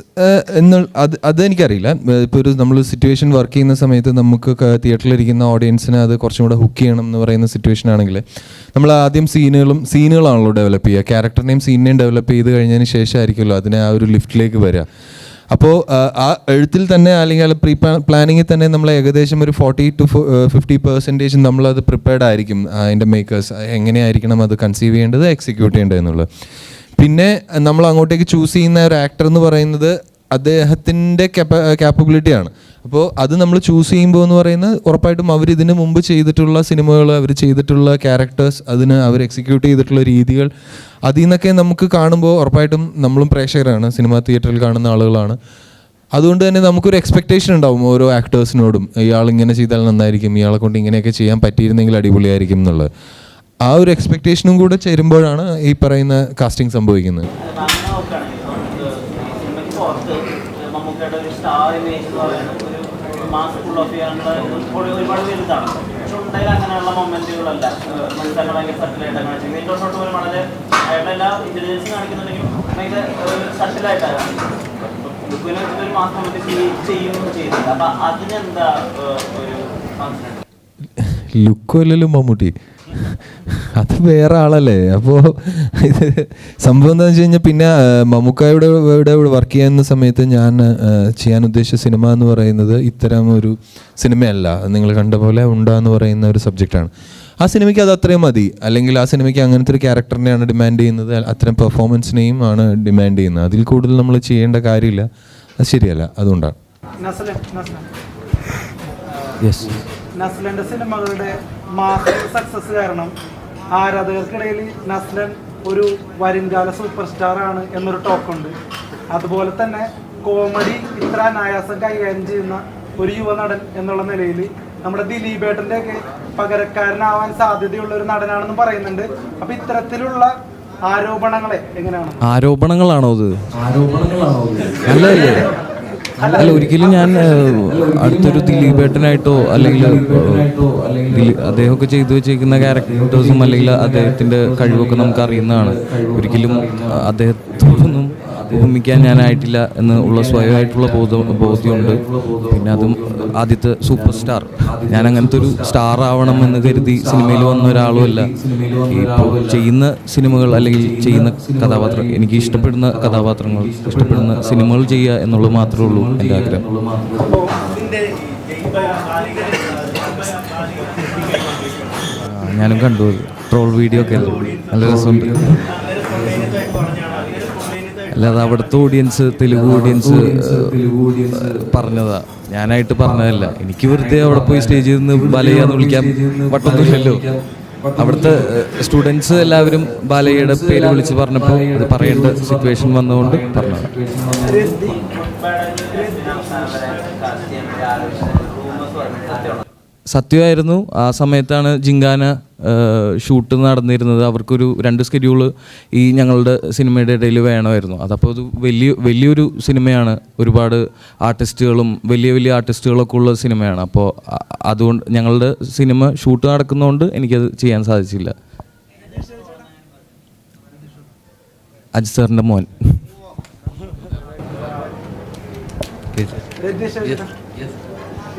അത് എനിക്കറിയില്ല. ഇപ്പോൾ നമ്മൾ സിറ്റുവേഷൻ വർക്ക് ചെയ്യുന്ന സമയത്ത് നമുക്ക് തിയേറ്ററിലിരിക്കുന്ന ഓഡിയൻസിനെ അത് കുറച്ചും കൂടെ ഹുക്ക് ചെയ്യണം എന്ന് പറയുന്ന സിറ്റുവേഷൻ ആണെങ്കിൽ നമ്മൾ ആദ്യം സീനുകളാണല്ലോ ഡെവലപ്പ് ചെയ്യുക. ക്യാരക്ടറിനെയും സീനിനെയും ഡെവലപ്പ് ചെയ്ത് കഴിഞ്ഞതിന് ശേഷമായിരിക്കുമല്ലോ അതിനെ ആ ഒരു ലിഫ്റ്റിലേക്ക് വരിക. അപ്പോൾ ആ എഴുത്തിൽ തന്നെ അല്ലെങ്കിൽ പ്രീ പ്ലാനിങ്ങിൽ തന്നെ നമ്മൾ ഏകദേശം ഒരു 40 to 50% നമ്മളത് പ്രിപ്പയർഡ് ആയിരിക്കും. അതിൻ്റെ മേക്കേഴ്സ് എങ്ങനെയായിരിക്കണം അത് കൺസീവ് ചെയ്യേണ്ടത്, എക്സിക്യൂട്ട് ചെയ്യേണ്ടത് എന്നുള്ളത്. പിന്നെ നമ്മൾ അങ്ങോട്ടേക്ക് ചൂസ് ചെയ്യുന്ന ഒരു ആക്ടർ എന്ന് പറയുന്നത് അദ്ദേഹത്തിൻ്റെ ക്യാപ്പബിലിറ്റിയാണ്. അപ്പോൾ അത് നമ്മൾ ചൂസ് ചെയ്യുമ്പോൾ എന്ന് പറയുന്നത് ഉറപ്പായിട്ടും അവർ ഇതിന് മുമ്പ് ചെയ്തിട്ടുള്ള സിനിമകൾ, അവർ ചെയ്തിട്ടുള്ള ക്യാരക്ടേഴ്സ്, അവർ എക്സിക്യൂട്ട് ചെയ്തിട്ടുള്ള രീതികൾ, അതിൽ നിന്നൊക്കെ നമുക്ക് കാണുമ്പോൾ ഉറപ്പായിട്ടും നമ്മളും പ്രേക്ഷകരാണ്, സിനിമാ തിയേറ്ററിൽ കാണുന്ന ആളുകളാണ്. അതുകൊണ്ട് തന്നെ നമുക്കൊരു എക്സ്പെക്റ്റേഷൻ ഉണ്ടാവും ഓരോ ആക്ടേഴ്സിനോടും. ഇയാൾ ഇങ്ങനെ ചെയ്താൽ നന്നായിരിക്കും, ഇയാളെ കൊണ്ട് ഇങ്ങനെയൊക്കെ ചെയ്യാൻ പറ്റിയിരുന്നെങ്കിൽ അടിപൊളിയായിരിക്കും എന്നുള്ളത്. ആ ഒരു എക്സ്പെക്റ്റേഷനും കൂടെ ചേരുമ്പോഴാണ് ഈ പറയുന്ന കാസ്റ്റിംഗ് സംഭവിക്കുന്നത്. ലുക്കല്ലല്ലോ മമ്മൂട്ടി, അത് വേറെ ആളല്ലേ. അപ്പോൾ ഇത് സംഭവം എന്താണെന്ന് വെച്ച് കഴിഞ്ഞാൽ, പിന്നെ മമ്മൂക്കായുടെ ഇവിടെ വർക്ക് ചെയ്യുന്ന സമയത്ത് ഞാൻ ചെയ്യാൻ ഉദ്ദേശിച്ച സിനിമ എന്ന് പറയുന്നത് ഇത്തരം ഒരു സിനിമയല്ല. നിങ്ങൾ കണ്ട പോലെ ഉണ്ടാന്ന് പറയുന്ന ഒരു സബ്ജക്റ്റാണ്. ആ സിനിമയ്ക്ക് അത് അത്രയും മതി, അല്ലെങ്കിൽ ആ സിനിമയ്ക്ക് അങ്ങനത്തെ ഒരു ക്യാരക്ടറിനെയാണ് ഡിമാൻഡ് ചെയ്യുന്നത്, അത്തരം പെർഫോമൻസിനെയും ആണ് ഡിമാൻഡ് ചെയ്യുന്നത്. അതിൽ കൂടുതൽ നമ്മൾ ചെയ്യേണ്ട കാര്യമില്ല, അത് ശരിയല്ല. അതുകൊണ്ടാണ് യെസ്. നസ്ലൻ്റെ സിനിമകളുടെ മാസ് സക്സസ് കാരണം ആരാധകർക്കിടയിൽ നസ്ലൻ ഒരു വരുംകാല സൂപ്പർ സ്റ്റാർ ആണ് എന്നൊരു ടോക്കുണ്ട്. അതുപോലെ തന്നെ കോമഡി ഇത്ര അനായാസം കൈകാര്യം ചെയ്യുന്ന ഒരു യുവനടൻ എന്നുള്ള നിലയിൽ നമ്മുടെ ദിലീപേട്ടൻ്റെ ഒക്കെ പകരക്കാരനാവാൻ സാധ്യതയുള്ള ഒരു നടനാണെന്ന് പറയുന്നുണ്ട്. അപ്പൊ ഇത്തരത്തിലുള്ള ആരോപണങ്ങളെ എങ്ങനെയാണ്? ആരോപണങ്ങളാണോ ഇത്? അല്ലല്ലേ? അല്ല, ഒരിക്കലും ഞാൻ അടുത്തൊരു ദിലീപേട്ടനായിട്ടോ അല്ലെങ്കിൽ അദ്ദേഹമൊക്കെ ചെയ്തു വെച്ചേക്കുന്ന ക്യാരക്ടേഴ്സും അല്ലെങ്കിൽ അദ്ദേഹത്തിൻ്റെ കഴിവൊക്കെ നമുക്ക് അറിയുന്നതാണ്. ഒരിക്കലും അദ്ദേഹത്തോടൊന്നും ഉപമിക്കാൻ ഞാനായിട്ടില്ല എന്ന് ഉള്ള സ്വയമായിട്ടുള്ള ബോധ്യമുണ്ട്. പിന്നെ അതും ആദ്യത്തെ സൂപ്പർ സ്റ്റാർ, ഞാൻ അങ്ങനത്തെ ഒരു സ്റ്റാർ ആവണം എന്ന് കരുതി സിനിമയിൽ വന്ന ഒരാളുമല്ല. ഇപ്പോൾ ചെയ്യുന്ന സിനിമകൾ അല്ലെങ്കിൽ ചെയ്യുന്ന കഥാപാത്രം, എനിക്ക് ഇഷ്ടപ്പെടുന്ന കഥാപാത്രങ്ങൾ, ഇഷ്ടപ്പെടുന്ന സിനിമകൾ ചെയ്യുക എന്നുള്ളത് മാത്രമേ ഉള്ളൂ എൻ്റെ ആഗ്രഹം. ഞാനും കണ്ടു ട്രോൾ വീഡിയോ ഒക്കെ അല്ലേ, നല്ല രസമുണ്ട്. അല്ലാതെ അവിടുത്തെ ഓഡിയൻസ്, തെലുഗു ഓഡിയൻസ് പറഞ്ഞതാ, ഞാനായിട്ട് പറഞ്ഞതല്ല. എനിക്ക് വെറുതെ അവിടെ പോയി സ്റ്റേജിൽ നിന്ന് ബാലയ്യാന്ന് വിളിക്കാൻ പറ്റത്തില്ലല്ലോ. അവിടുത്തെ സ്റ്റുഡൻസ് എല്ലാവരും ബാലയ്യയുടെ പേര് വിളിച്ച് പറഞ്ഞപ്പോൾ അത് പറയേണ്ട സിറ്റുവേഷൻ വന്നുകൊണ്ട് പറഞ്ഞതാണ്. സത്യമായിരുന്നു. ആ സമയത്താണ് ജിങ്കാന ഷൂട്ട് നടന്നിരുന്നത്. അവർക്കൊരു 2 സ്കെഡ്യൂള് ഈ ഞങ്ങളുടെ സിനിമയുടെ ഇടയിൽ വേണമായിരുന്നു. അതപ്പോൾ അത് വലിയൊരു സിനിമയാണ്, ഒരുപാട് ആർട്ടിസ്റ്റുകളും വലിയ ആർട്ടിസ്റ്റുകളൊക്കെ ഉള്ള സിനിമയാണ്. അപ്പോൾ അതുകൊണ്ട് ഞങ്ങളുടെ സിനിമ ഷൂട്ട് നടക്കുന്നതുകൊണ്ട് എനിക്കത് ചെയ്യാൻ സാധിച്ചില്ല. അജിത് സാറിൻ്റെ മോൻ.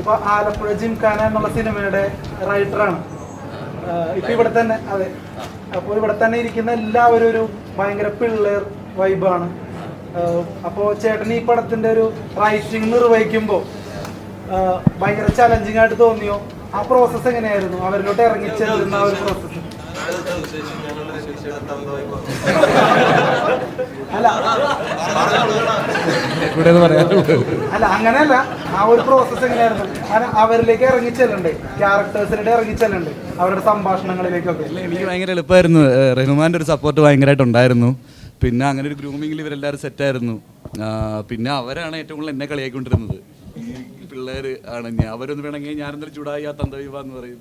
ഇപ്പൊ ആലപ്പുഴ ജിംഖാന എന്നുള്ള സിനിമയുടെ റൈറ്ററാണ്. ഇപ്പൊ ഇവിടെ തന്നെ, അതെ, അപ്പോൾ ഇവിടെ തന്നെ ഇരിക്കുന്ന എല്ലാവരും ഒരു ഭയങ്കര പിള്ളേർ വൈബാണ്. അപ്പോൾ ചേട്ടൻ ഈ പടത്തിന്റെ ഒരു റൈറ്റിംഗ് നിർവഹിക്കുമ്പോൾ ഭയങ്കര ചലഞ്ചിങ് ആയിട്ട് തോന്നിയോ? ആ പ്രോസസ്സ് എങ്ങനെയായിരുന്നു? അവരിലോട്ട് ഇറങ്ങിച്ചെല്ലുന്ന ആ ഒരു പ്രോസസ്സ്? അല്ല അങ്ങനെയല്ല, ആ ഒരു പ്രോസസ്സ് എങ്ങനെയായിരുന്നു? അവരിലേക്ക് ഇറങ്ങിച്ചെല്ലണ്ടേ, ക്യാരക്ടേഴ്സിനെ ഇറങ്ങിച്ചെല്ലണ്ടേ, അവരുടെ സംഭാഷണങ്ങളിലേക്കൊക്കെ? എനിക്ക് ഭയങ്കര എളുപ്പമായിരുന്നു. റഹ്മാൻ്റെ ഒരു സപ്പോർട്ട് ഭയങ്കരമായിട്ട് ഉണ്ടായിരുന്നു. പിന്നെ അങ്ങനെ ഒരു ഗ്രൂമിങ്ങിൽ ഇവരെല്ലാവരും സെറ്റായിരുന്നു. പിന്നെ അവരാണ് ഏറ്റവും കൂടുതൽ എന്നെ കളിയാക്കിക്കൊണ്ടിരുന്നത്. പിള്ളേർ ആണ് ഞാൻ, അവരൊന്നും വേണമെങ്കിൽ ഞാനെന്തായാലും ചൂടായി ആ തന്തവിവാന്ന് പറയും.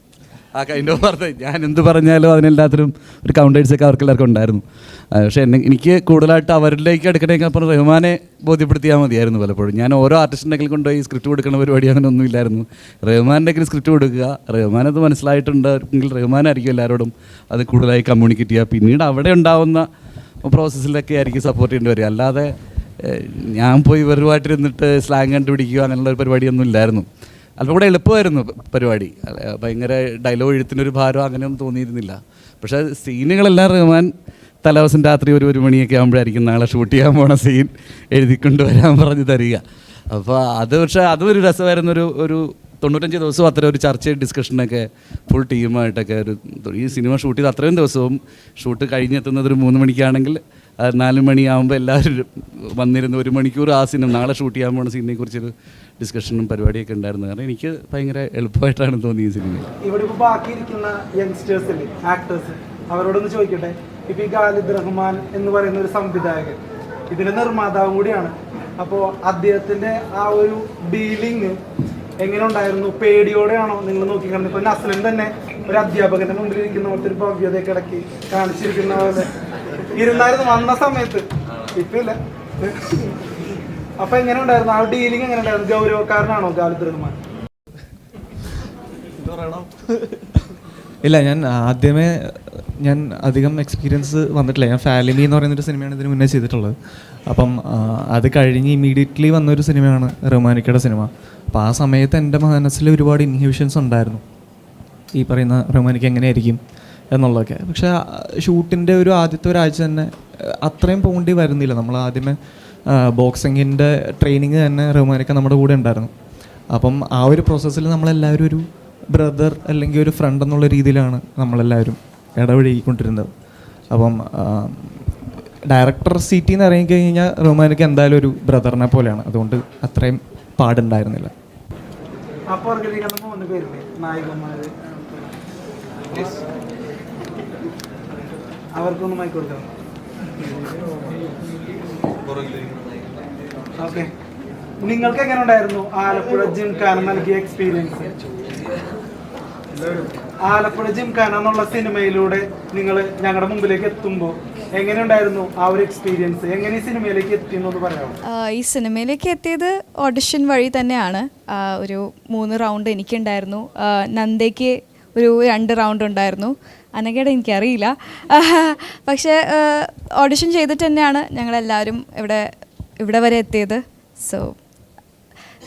ആ കൈൻഡ് ഓഫ് പറഞ്ഞത് ഞാൻ എന്ത് പറഞ്ഞാലും അതിനെല്ലാത്തിനും ഒരു കൗണ്ടേഴ്സൊക്കെ അവർക്കെല്ലാവർക്കും ഉണ്ടായിരുന്നു. പക്ഷേ എനിക്ക് കൂടുതലായിട്ട് അവരിലേക്ക് എടുക്കണമെങ്കിൽ അപ്പം റഹ്മാനെ ബോധ്യപ്പെടുത്തിയാൽ മതിയായിരുന്നു. പലപ്പോഴും ഞാൻ ഓരോ ആർട്ടിസ്റ്റിൻ്റെങ്കിലും കൊണ്ടുപോയി സ്ക്രിപ്റ്റ് കൊടുക്കുന്ന പരിപാടി അങ്ങനെ ഒന്നും ഇല്ലായിരുന്നു. റഹ്മാൻ്റെങ്കിലും സ്ക്രിപ്റ്റ് കൊടുക്കുക, റഹ്മാനത് മനസ്സിലായിട്ടുണ്ട് എങ്കിൽ റഹ്മാനായിരിക്കും എല്ലാവരോടും അത് കൂടുതലായി കമ്മ്യൂണിക്കേറ്റ് ചെയ്യുക. പിന്നീട് അവിടെ ഉണ്ടാവുന്ന പ്രോസസ്സിലൊക്കെ ആയിരിക്കും സപ്പോർട്ട് ചെയ്യേണ്ടി വരിക. അല്ലാതെ ഞാൻ പോയി ഇവരുമായിട്ടിരുന്നിട്ട് സ്ലാങ് കണ്ടുപിടിക്കുക അങ്ങനെയുള്ള ഒരു പരിപാടിയൊന്നും ഇല്ലായിരുന്നു. അല്പം കൂടെ എളുപ്പമായിരുന്നു പരിപാടി. ഭയങ്കര ഡയലോഗ് എഴുത്തിനൊരു ഭാരം അങ്ങനെയൊന്നും തോന്നിയിരുന്നില്ല. പക്ഷേ സീനുകളെല്ലാം റഹ്മാൻ തലേദിവസം രാത്രി 1 മണിയൊക്കെ ആകുമ്പോഴായിരിക്കും നാളെ ഷൂട്ട് ചെയ്യാൻ പോണ സീൻ എഴുതിക്കൊണ്ട് വരാൻ പറഞ്ഞ് തരിക. അപ്പോൾ അത് പക്ഷേ അതും ഒരു രസമായിരുന്നു. ഒരു 95 ദിവസവും അത്ര ഒരു ചർച്ച ഡിസ്കഷനൊക്കെ ഫുൾ ടീമായിട്ടൊക്കെ ഈ സിനിമ ഷൂട്ട് ചെയ്ത് അത്രയും ദിവസവും ഷൂട്ട് കഴിഞ്ഞെത്തുന്നത് ഒരു 3 മണിക്കാണെങ്കിൽ 4 മണിയാകുമ്പോൾ എല്ലാവരും വന്നിരുന്നു 1 മണിക്കൂർ ആ സിനിമ നാളെ ഷൂട്ട് ചെയ്യാൻ പോകുന്ന സീനിനെ കുറിച്ചൊരു ഡിസ്കഷനും പരിപാടിയൊക്കെ ഉണ്ടായിരുന്നു. കാരണം എനിക്ക് ഭയങ്കര എളുപ്പമായിട്ടാണ് തോന്നിയത് സിനിമ. ഇവിടെ ഇപ്പോൾ ബാക്കിയിരിക്കുന്ന യങ്സ്റ്റേഴ്സില്ലേ, ആക്ടേഴ്സ്, അവരോടൊന്ന് ചോദിക്കട്ടെ. ഇപ്പോൾ ഈ ഖാലിദ് റഹ്മാൻ എന്ന് പറയുന്ന ഒരു സംവിധായകൻ ഇതിൻ്റെ നിർമ്മാതാവും കൂടിയാണ്. അപ്പോൾ അദ്ദേഹത്തിൻ്റെ ആ ഒരു ഡീലിങ് എങ്ങനെ ഉണ്ടായിരുന്നു? പേടിയോടെയാണോ നിങ്ങൾ നോക്കിക്കണ്ടത്? ഇപ്പൊ നസ്ലൻ തന്നെ ഒരു അധ്യാപകന്റെ മുമ്പിൽ ഇരിക്കുന്ന പോലത്തെ ഒരു ഭവ്യതയൊക്കെ ഇടയ്ക്ക് കാണിച്ചിരിക്കുന്ന പോലെ ഇരുന്നായിരുന്നു വന്ന സമയത്ത്. ഇപ്പൊ ഇല്ല. അപ്പൊ എങ്ങനെ ഉണ്ടായിരുന്നു ആ ഡീലിംഗ്? എങ്ങനെ ഉണ്ടായിരുന്നു? ഗൗരവക്കാരനാണോ ഖാലിദ് റഹ്മാൻ? ഇല്ല, ഞാൻ അധികം എക്സ്പീരിയൻസ് വന്നിട്ടില്ല. ഞാൻ ഫാലിമി എന്ന് പറയുന്നൊരു സിനിമയാണ് ഇതിന് മുന്നേ ചെയ്തിട്ടുള്ളത്. അപ്പം അത് കഴിഞ്ഞ് ഇമ്മീഡിയറ്റ്ലി വന്നൊരു സിനിമയാണ് റഹ്മാനിക്കയുടെ സിനിമ. അപ്പോൾ ആ സമയത്ത് എൻ്റെ മനസ്സിൽ ഒരുപാട് ഇൻഹിബിഷൻസ് ഉണ്ടായിരുന്നു, ഈ പറയുന്ന റഹ്മാനിക്ക എങ്ങനെയായിരിക്കും എന്നുള്ളതൊക്കെ. പക്ഷേ ഷൂട്ടിൻ്റെ ആദ്യത്തെ ഒരാഴ്ച തന്നെ അത്രയും പോകേണ്ടി വരുന്നില്ല. നമ്മൾ ആദ്യമേ ബോക്സിങ്ങിൻ്റെ ട്രെയിനിങ് തന്നെ റഹ്മാനിക്ക നമ്മുടെ കൂടെ ഉണ്ടായിരുന്നു. അപ്പം ആ ഒരു പ്രോസസ്സിൽ നമ്മളെല്ലാവരും ഒരു ബ്രദർ അല്ലെങ്കിൽ ഒരു ഫ്രണ്ട് എന്നുള്ള രീതിയിലാണ് നമ്മളെല്ലാവരും ഇടപഴകിക്കൊണ്ടിരുന്നത്. അപ്പം ഡയറക്ടർ സീറ്റിൽ നിന്ന് ഇറങ്ങിക്കഴിഞ്ഞാൽ റഹ്മാനിക്ക എന്തായാലും ഒരു ബ്രദറിനെ പോലെയാണ്. അതുകൊണ്ട് അത്രയും പാടുണ്ടായിരുന്നില്ല. ആ പുറകിലിരിക്കുന്ന 3 പേരില്ലേ നായികന്മാര്, അവർക്കൊന്ന് മൈക്ക് കൊടുക്കണം. ഓക്കെ, നിങ്ങൾക്ക് എങ്ങനെ ഉണ്ടായിരുന്നു ആലപ്പുഴ ജിംഖാന നൽകിയ എക്സ്പീരിയൻസ്? ആലപ്പുഴ ജിംഖാന എന്നുള്ള സിനിമയിലൂടെ നിങ്ങൾ ഞങ്ങളുടെ മുമ്പിലേക്ക് എത്തുമ്പോൾ എങ്ങനെയുണ്ടായിരുന്നു ആ ഒരു എക്സ്പീരിയൻസ്? എങ്ങനെ ഈ സിനിമയിലേക്ക് എത്തിയെന്നൊന്ന് പറയാമോ? ഈ സിനിമയിലേക്ക് എത്തിയത് ഓഡിഷൻ വഴി തന്നെയാണ്. ഒരു 3 റൗണ്ട് എനിക്കുണ്ടായിരുന്നു, നന്ദയ്ക്ക് ഒരു 2 റൗണ്ട് ഉണ്ടായിരുന്നു, അനഘയുടെ എനിക്കറിയില്ല. പക്ഷേ ഓഡിഷൻ ചെയ്തിട്ട് തന്നെയാണ് ഞങ്ങളെല്ലാവരും ഇവിടെ വരെ എത്തിയത്. സോ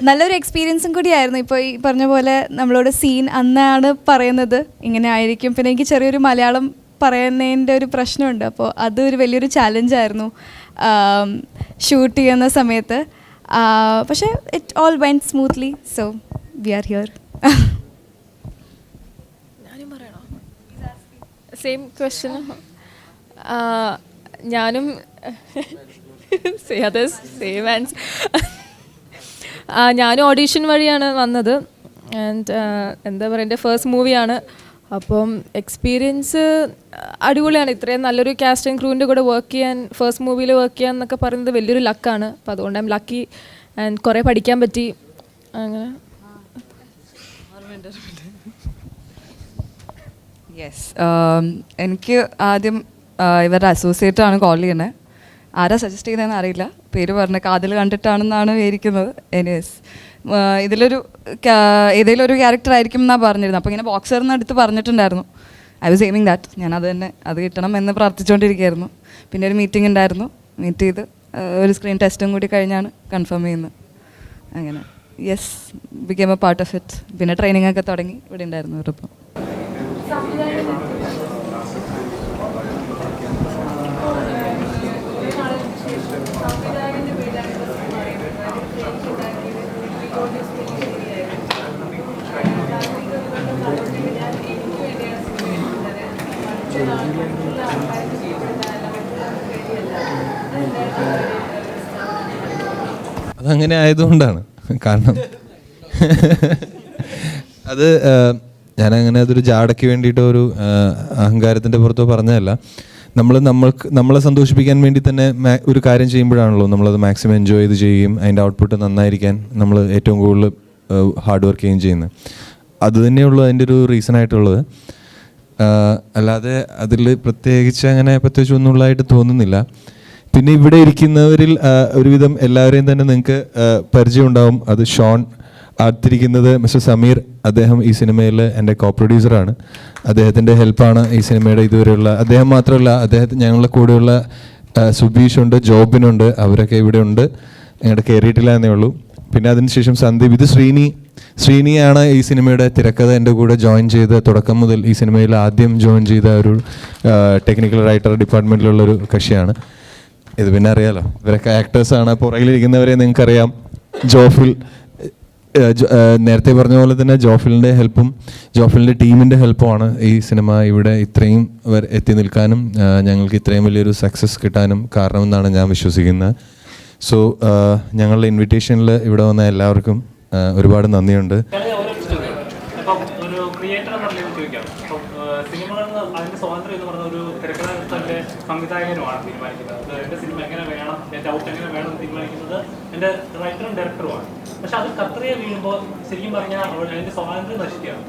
നല്ലൊരു എക്സ്പീരിയൻസും കൂടിയായിരുന്നു. ഇപ്പോൾ ഈ പറഞ്ഞ പോലെ നമ്മളോട് സീൻ അന്നാണ് പറയുന്നത് ഇങ്ങനെ ആയിരിക്കും. പിന്നെ എനിക്ക് ചെറിയൊരു മലയാളം പറയുന്നതിൻ്റെ ഒരു പ്രശ്നമുണ്ട്, അപ്പോൾ അതൊരു വലിയൊരു ചാലഞ്ചായിരുന്നു ഷൂട്ട് ചെയ്യുന്ന സമയത്ത്. പക്ഷേ it all went smoothly, so we are here. Same question. ഞാനും സെയിം ആൻസർ. ഞാനും ഓഡീഷൻ വഴിയാണ് വന്നത്. ആൻഡ് എന്താ പറയുക, എൻ്റെ ഫസ്റ്റ് മൂവിയാണ്. അപ്പം എക്സ്പീരിയൻസ് അടിപൊളിയാണ്. ഇത്രയും നല്ലൊരു കാസ്റ്റ് ആൻഡ് ക്രൂവിൻ്റെ കൂടെ വർക്ക് ചെയ്യാൻ, ഫസ്റ്റ് മൂവിയിൽ വർക്ക് ചെയ്യാൻ എന്നൊക്കെ പറയുന്നത് വലിയൊരു ലക്കാണ്. അപ്പോൾ അതുകൊണ്ട് ഐ എം ലക്കി ആൻഡ് കുറേ പഠിക്കാൻ പറ്റി. അങ്ങനെ യെസ്, എനിക്ക് ആദ്യം ഇവരുടെ അസോസിയേറ്റാണ് കോൾ ചെയ്യണേ. ആരാ സജസ്റ്റ് ചെയ്തതെന്ന് അറിയില്ല, പേര് പറഞ്ഞ കാതിൽ കണ്ടിട്ടാണെന്നാണ് വിചാരിക്കുന്നത്. എനിവേസ് ഏതെങ്കിലും ഒരു ക്യാരക്ടർ ആയിരിക്കും എന്നാണ് പറഞ്ഞിരുന്നത്. അപ്പോൾ ഇങ്ങനെ ബോക്സറിന് അടുത്ത് പറഞ്ഞിട്ടുണ്ടായിരുന്നു. I was aiming that. ഞാനത് തന്നെ അത് കിട്ടണം എന്ന് പ്രാർത്ഥിച്ചുകൊണ്ടിരിക്കുകയായിരുന്നു. പിന്നെ ഒരു മീറ്റിംഗ് ഉണ്ടായിരുന്നു, മീറ്റ് ചെയ്ത് ഒരു സ്ക്രീൻ ടെസ്റ്റും കൂടി കഴിഞ്ഞാണ് കൺഫേം ചെയ്യുന്നത്. അങ്ങനെ yes, became A part of it. പിന്നെ ട്രെയിനിങ് ഒക്കെ തുടങ്ങി ഇവിടെ ഉണ്ടായിരുന്നു അവരിപ്പം. അതങ്ങനെ ആയതുകൊണ്ടാണ്. കാരണം അത് ഞാനങ്ങനെ അതൊരു ജാടയ്ക്ക് വേണ്ടിയിട്ടോ ഒരു അഹങ്കാരത്തിൻ്റെ പുറത്തോ പറഞ്ഞതല്ല. നമ്മളെ സന്തോഷിപ്പിക്കാൻ വേണ്ടി തന്നെ ഒരു കാര്യം ചെയ്യുമ്പോഴാണല്ലോ നമ്മളത് മാക്സിമം എൻജോയ് ചെയ്ത് ചെയ്യുകയും അതിൻ്റെ ഔട്ട്പുട്ട് നന്നായിരിക്കാൻ നമ്മൾ ഏറ്റവും കൂടുതൽ ഹാർഡ് വർക്ക് ചെയ്യുകയും ചെയ്യുന്നത്. അതുതന്നെയുള്ളൂ അതിൻ്റെ ഒരു റീസൺ ആയിട്ടുള്ളത്. അല്ലാതെ അതിൽ പ്രത്യേകിച്ച് ഒന്നുള്ളതായിട്ട് തോന്നുന്നില്ല. പിന്നെ ഇവിടെ ഇരിക്കുന്നവരിൽ ഒരുവിധം എല്ലാവരെയും തന്നെ നിങ്ങൾക്ക് പരിചയം ഉണ്ടാവും. അത് ഷോൺ, അടുത്തിരിക്കുന്നത് മിസ്റ്റർ സമീർ. അദ്ദേഹം ഈ സിനിമയിൽ എൻ്റെ കോ പ്രൊഡ്യൂസറാണ്. അദ്ദേഹത്തിൻ്റെ ഹെൽപ്പാണ് ഈ സിനിമയുടെ ഇതുവരെയുള്ള. അദ്ദേഹം മാത്രമല്ല, ഞങ്ങളുടെ കൂടെയുള്ള സുബീഷുണ്ട്, ജോബിനുണ്ട്, അവരൊക്കെ ഇവിടെ ഉണ്ട്. ഞങ്ങളുടെ കയറിയിട്ടില്ല എന്നേ ഉള്ളൂ. പിന്നെ അതിനുശേഷം സന്ദീപ്. ഇത് ശ്രീനിയാണ് ഈ സിനിമയുടെ തിരക്കഥ എൻ്റെ കൂടെ ജോയിൻ ചെയ്ത് തുടക്കം മുതൽ ഈ സിനിമയിൽ ആദ്യം ജോയിൻ ചെയ്ത ഒരു ടെക്നിക്കൽ റൈറ്റർ ഡിപ്പാർട്ട്മെൻറ്റിലുള്ളൊരു കക്ഷിയാണ്. ഇത് പിന്നെ അറിയാലോ, ഇവരൊക്കെ ആക്ടേഴ്സാണ്. പുറകിലിരിക്കുന്നവരെ നിങ്ങൾക്കറിയാം. ജോഫിൽ, നേരത്തെ പറഞ്ഞ പോലെ തന്നെ ജോഫിലിൻ്റെ ടീമിൻ്റെ ഹെൽപ്പുമാണ് ഈ സിനിമ ഇവിടെ ഇത്രയും എത്തി നിൽക്കാനും ഞങ്ങൾക്ക് ഇത്രയും വലിയൊരു സക്സസ് കിട്ടാനും കാരണമെന്നാണ് ഞാൻ വിശ്വസിക്കുന്നത്. സോ ഞങ്ങളുടെ ഇൻവിറ്റേഷനിൽ ഇവിടെ വന്ന എല്ലാവർക്കും ഒരുപാട് നന്ദിയുണ്ട്. സംവിധായകനുമാണ് തീരുമാനിക്കുന്നത്. എൻ്റെ സിനിമ എങ്ങനെ വേണം, എൻ്റെ ഔട്ട് എങ്ങനെ വേണം എന്ന് തീരുമാനിക്കുന്നത് എൻ്റെ റൈറ്ററും ഡയറക്ടറുമാണ്. പക്ഷെ അത് കത്രിയെ വീഴുമ്പോൾ ശരിക്കും പറഞ്ഞാൽ അതിൻ്റെ സ്വാതന്ത്ര്യം നശിക്കുകയാണ്.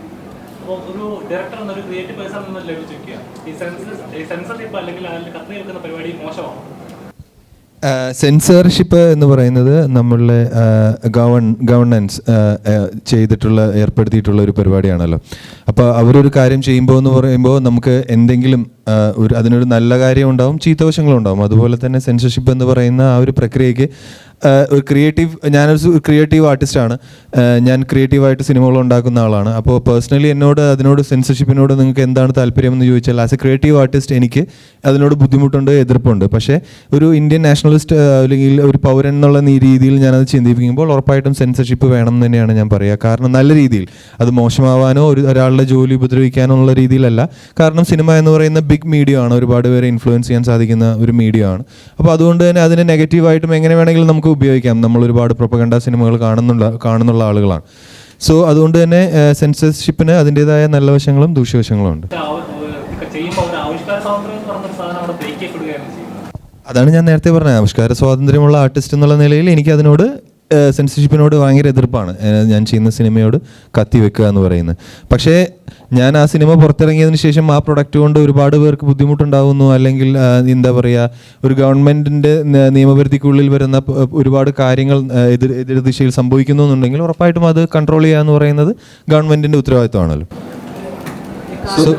അപ്പോൾ ഒരു ഡയറക്ടർ എന്നൊരു ക്രിയേറ്റീവ് പേഴ്സൺ നിന്ന് ലഭിച്ചിരിക്കുക. ഈ സെൻസർഷിപ്പ് അല്ലെങ്കിൽ അതിൽ കത്രിയ വെക്കുന്ന പരിപാടി മോശമാണ്. സെൻസർഷിപ്പ് എന്ന് പറയുന്നത് നമ്മളുടെ ഗവൺമെൻസ് ഏർപ്പെടുത്തിയിട്ടുള്ള ഒരു പരിപാടിയാണല്ലോ. അപ്പോൾ അവരൊരു കാര്യം ചെയ്യുമ്പോൾ എന്ന് പറയുമ്പോൾ നമുക്ക് എന്തെങ്കിലും അതിനൊരു നല്ല കാര്യം ഉണ്ടാവും, ചീത്തവശങ്ങളും ഉണ്ടാവും. അതുപോലെ തന്നെ സെൻസർഷിപ്പ് എന്ന് പറയുന്ന ആ ഒരു പ്രക്രിയയ്ക്ക് ഞാനൊരു ക്രിയേറ്റീവ് ആർട്ടിസ്റ്റാണ്. ഞാൻ ക്രിയേറ്റീവായിട്ട് സിനിമകൾ ഉണ്ടാക്കുന്ന ആളാണ്. അപ്പോൾ പേഴ്സണലി അതിനോട് സെൻസർഷിപ്പിനോട് നിങ്ങൾക്ക് എന്താണ് താല്പര്യമെന്ന് ചോദിച്ചാൽ, ആസ് എ ക്രിയേറ്റീവ് ആർട്ടിസ്റ്റ് എനിക്ക് അതിനോട് ബുദ്ധിമുട്ടുണ്ട്, എതിർപ്പുണ്ട്. പക്ഷേ ഒരു ഇന്ത്യൻ നാഷണലിസ്റ്റ് അല്ലെങ്കിൽ ഒരു പൗരൻ എന്നുള്ള രീതിയിൽ ഞാനത് ചിന്തിപ്പിക്കുമ്പോൾ ഉറപ്പായിട്ടും സെൻസർഷിപ്പ് വേണം എന്ന് തന്നെയാണ് ഞാൻ പറയുക. കാരണം നല്ല രീതിയിൽ, അത് മോശമാവാനോ ഒരാളുടെ ജോലി ഉപദ്രവിക്കാനോ ഉള്ള രീതിയിലല്ല. കാരണം സിനിമ എന്ന് പറയുന്ന ബിഗ് മീഡിയ ആണ്, ഒരുപാട് പേരെ ഇൻഫ്ലുവൻസ് ചെയ്യാൻ സാധിക്കുന്ന ഒരു മീഡിയ ആണ്. അപ്പോൾ അതുകൊണ്ട് തന്നെ അതിനെ നെഗറ്റീവായിട്ടും എങ്ങനെ വേണമെങ്കിലും നമുക്ക് ഉപയോഗിക്കാം. നമ്മൾ ഒരുപാട് പ്രൊപ്പഗണ്ട സിനിമകൾ കാണുന്നുള്ള ആളുകളാണ്. സോ അതുകൊണ്ട് തന്നെ സെൻസർഷിപ്പിന് അതിൻ്റെതായ നല്ല വശങ്ങളും ദൂഷ്യവശങ്ങളും ഉണ്ട്. ചെയ്യുമ്പോൾ ഒരു ആവിഷ്കാര സ്വാതന്ത്ര്യം എന്ന് പറഞ്ഞൊരു സാധനം അവിടെ ബ്രേക്ക് ചെയ്യപ്പെടുകയാണ് ചെയ്യുന്നത്. അതാണ് ഞാൻ നേരത്തെ പറഞ്ഞത്, ആവിഷ്കാര സ്വാതന്ത്ര്യമുള്ള ആർട്ടിസ്റ്റ് എന്നുള്ള നിലയിൽ എനിക്ക് അതിനോട് സെൻസർഷിപ്പിനോട് ഭയങ്കര എതിർപ്പാണ്. ഞാൻ ചെയ്യുന്ന സിനിമയോട് കത്തി വെക്കുക എന്ന് പറയുന്നത്. പക്ഷേ ഞാൻ ആ സിനിമ പുറത്തിറങ്ങിയതിന് ശേഷം ആ പ്രൊഡക്റ്റ് കൊണ്ട് ഒരുപാട് പേർക്ക് ബുദ്ധിമുട്ടുണ്ടാകുന്നു, അല്ലെങ്കിൽ എന്താ പറയുക, ഒരു ഗവൺമെൻറ്റിൻ്റെ നിയമപരിധിക്കുള്ളിൽ വരുന്ന ഒരുപാട് കാര്യങ്ങൾ എതിർ ദിശയിൽ സംഭവിക്കുന്നു എന്നുണ്ടെങ്കിൽ ഉറപ്പായിട്ടും അത് കൺട്രോൾ ചെയ്യുക എന്ന് പറയുന്നത് ഗവൺമെൻറ്റിൻ്റെ ഉത്തരവാദിത്തമാണല്ലോ. സോ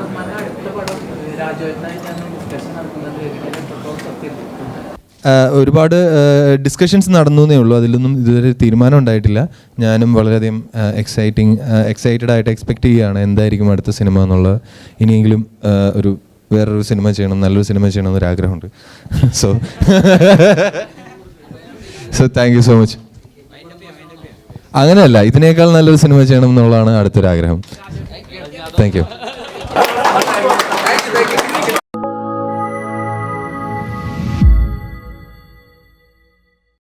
ഒരുപാട് ഡിസ്കഷൻസ് നടന്നു എന്നേ ഉള്ളൂ, അതിലൊന്നും ഇതുവരെ തീരുമാനം ഉണ്ടായിട്ടില്ല. ഞാനും വളരെയധികം എക്സൈറ്റഡ് ആയിട്ട് എക്സ്പെക്റ്റ് ചെയ്യുകയാണ് എന്തായിരിക്കും അടുത്ത സിനിമ എന്നുള്ളത്. ഇനിയെങ്കിലും വേറൊരു സിനിമ ചെയ്യണം, നല്ലൊരു സിനിമ ചെയ്യണം എന്നൊരു ആഗ്രഹമുണ്ട്. So thank you so much. അങ്ങനെയല്ല, ഇതിനേക്കാൾ നല്ലൊരു സിനിമ ചെയ്യണം എന്നുള്ളതാണ് അടുത്തൊരു ആഗ്രഹം. Thank you.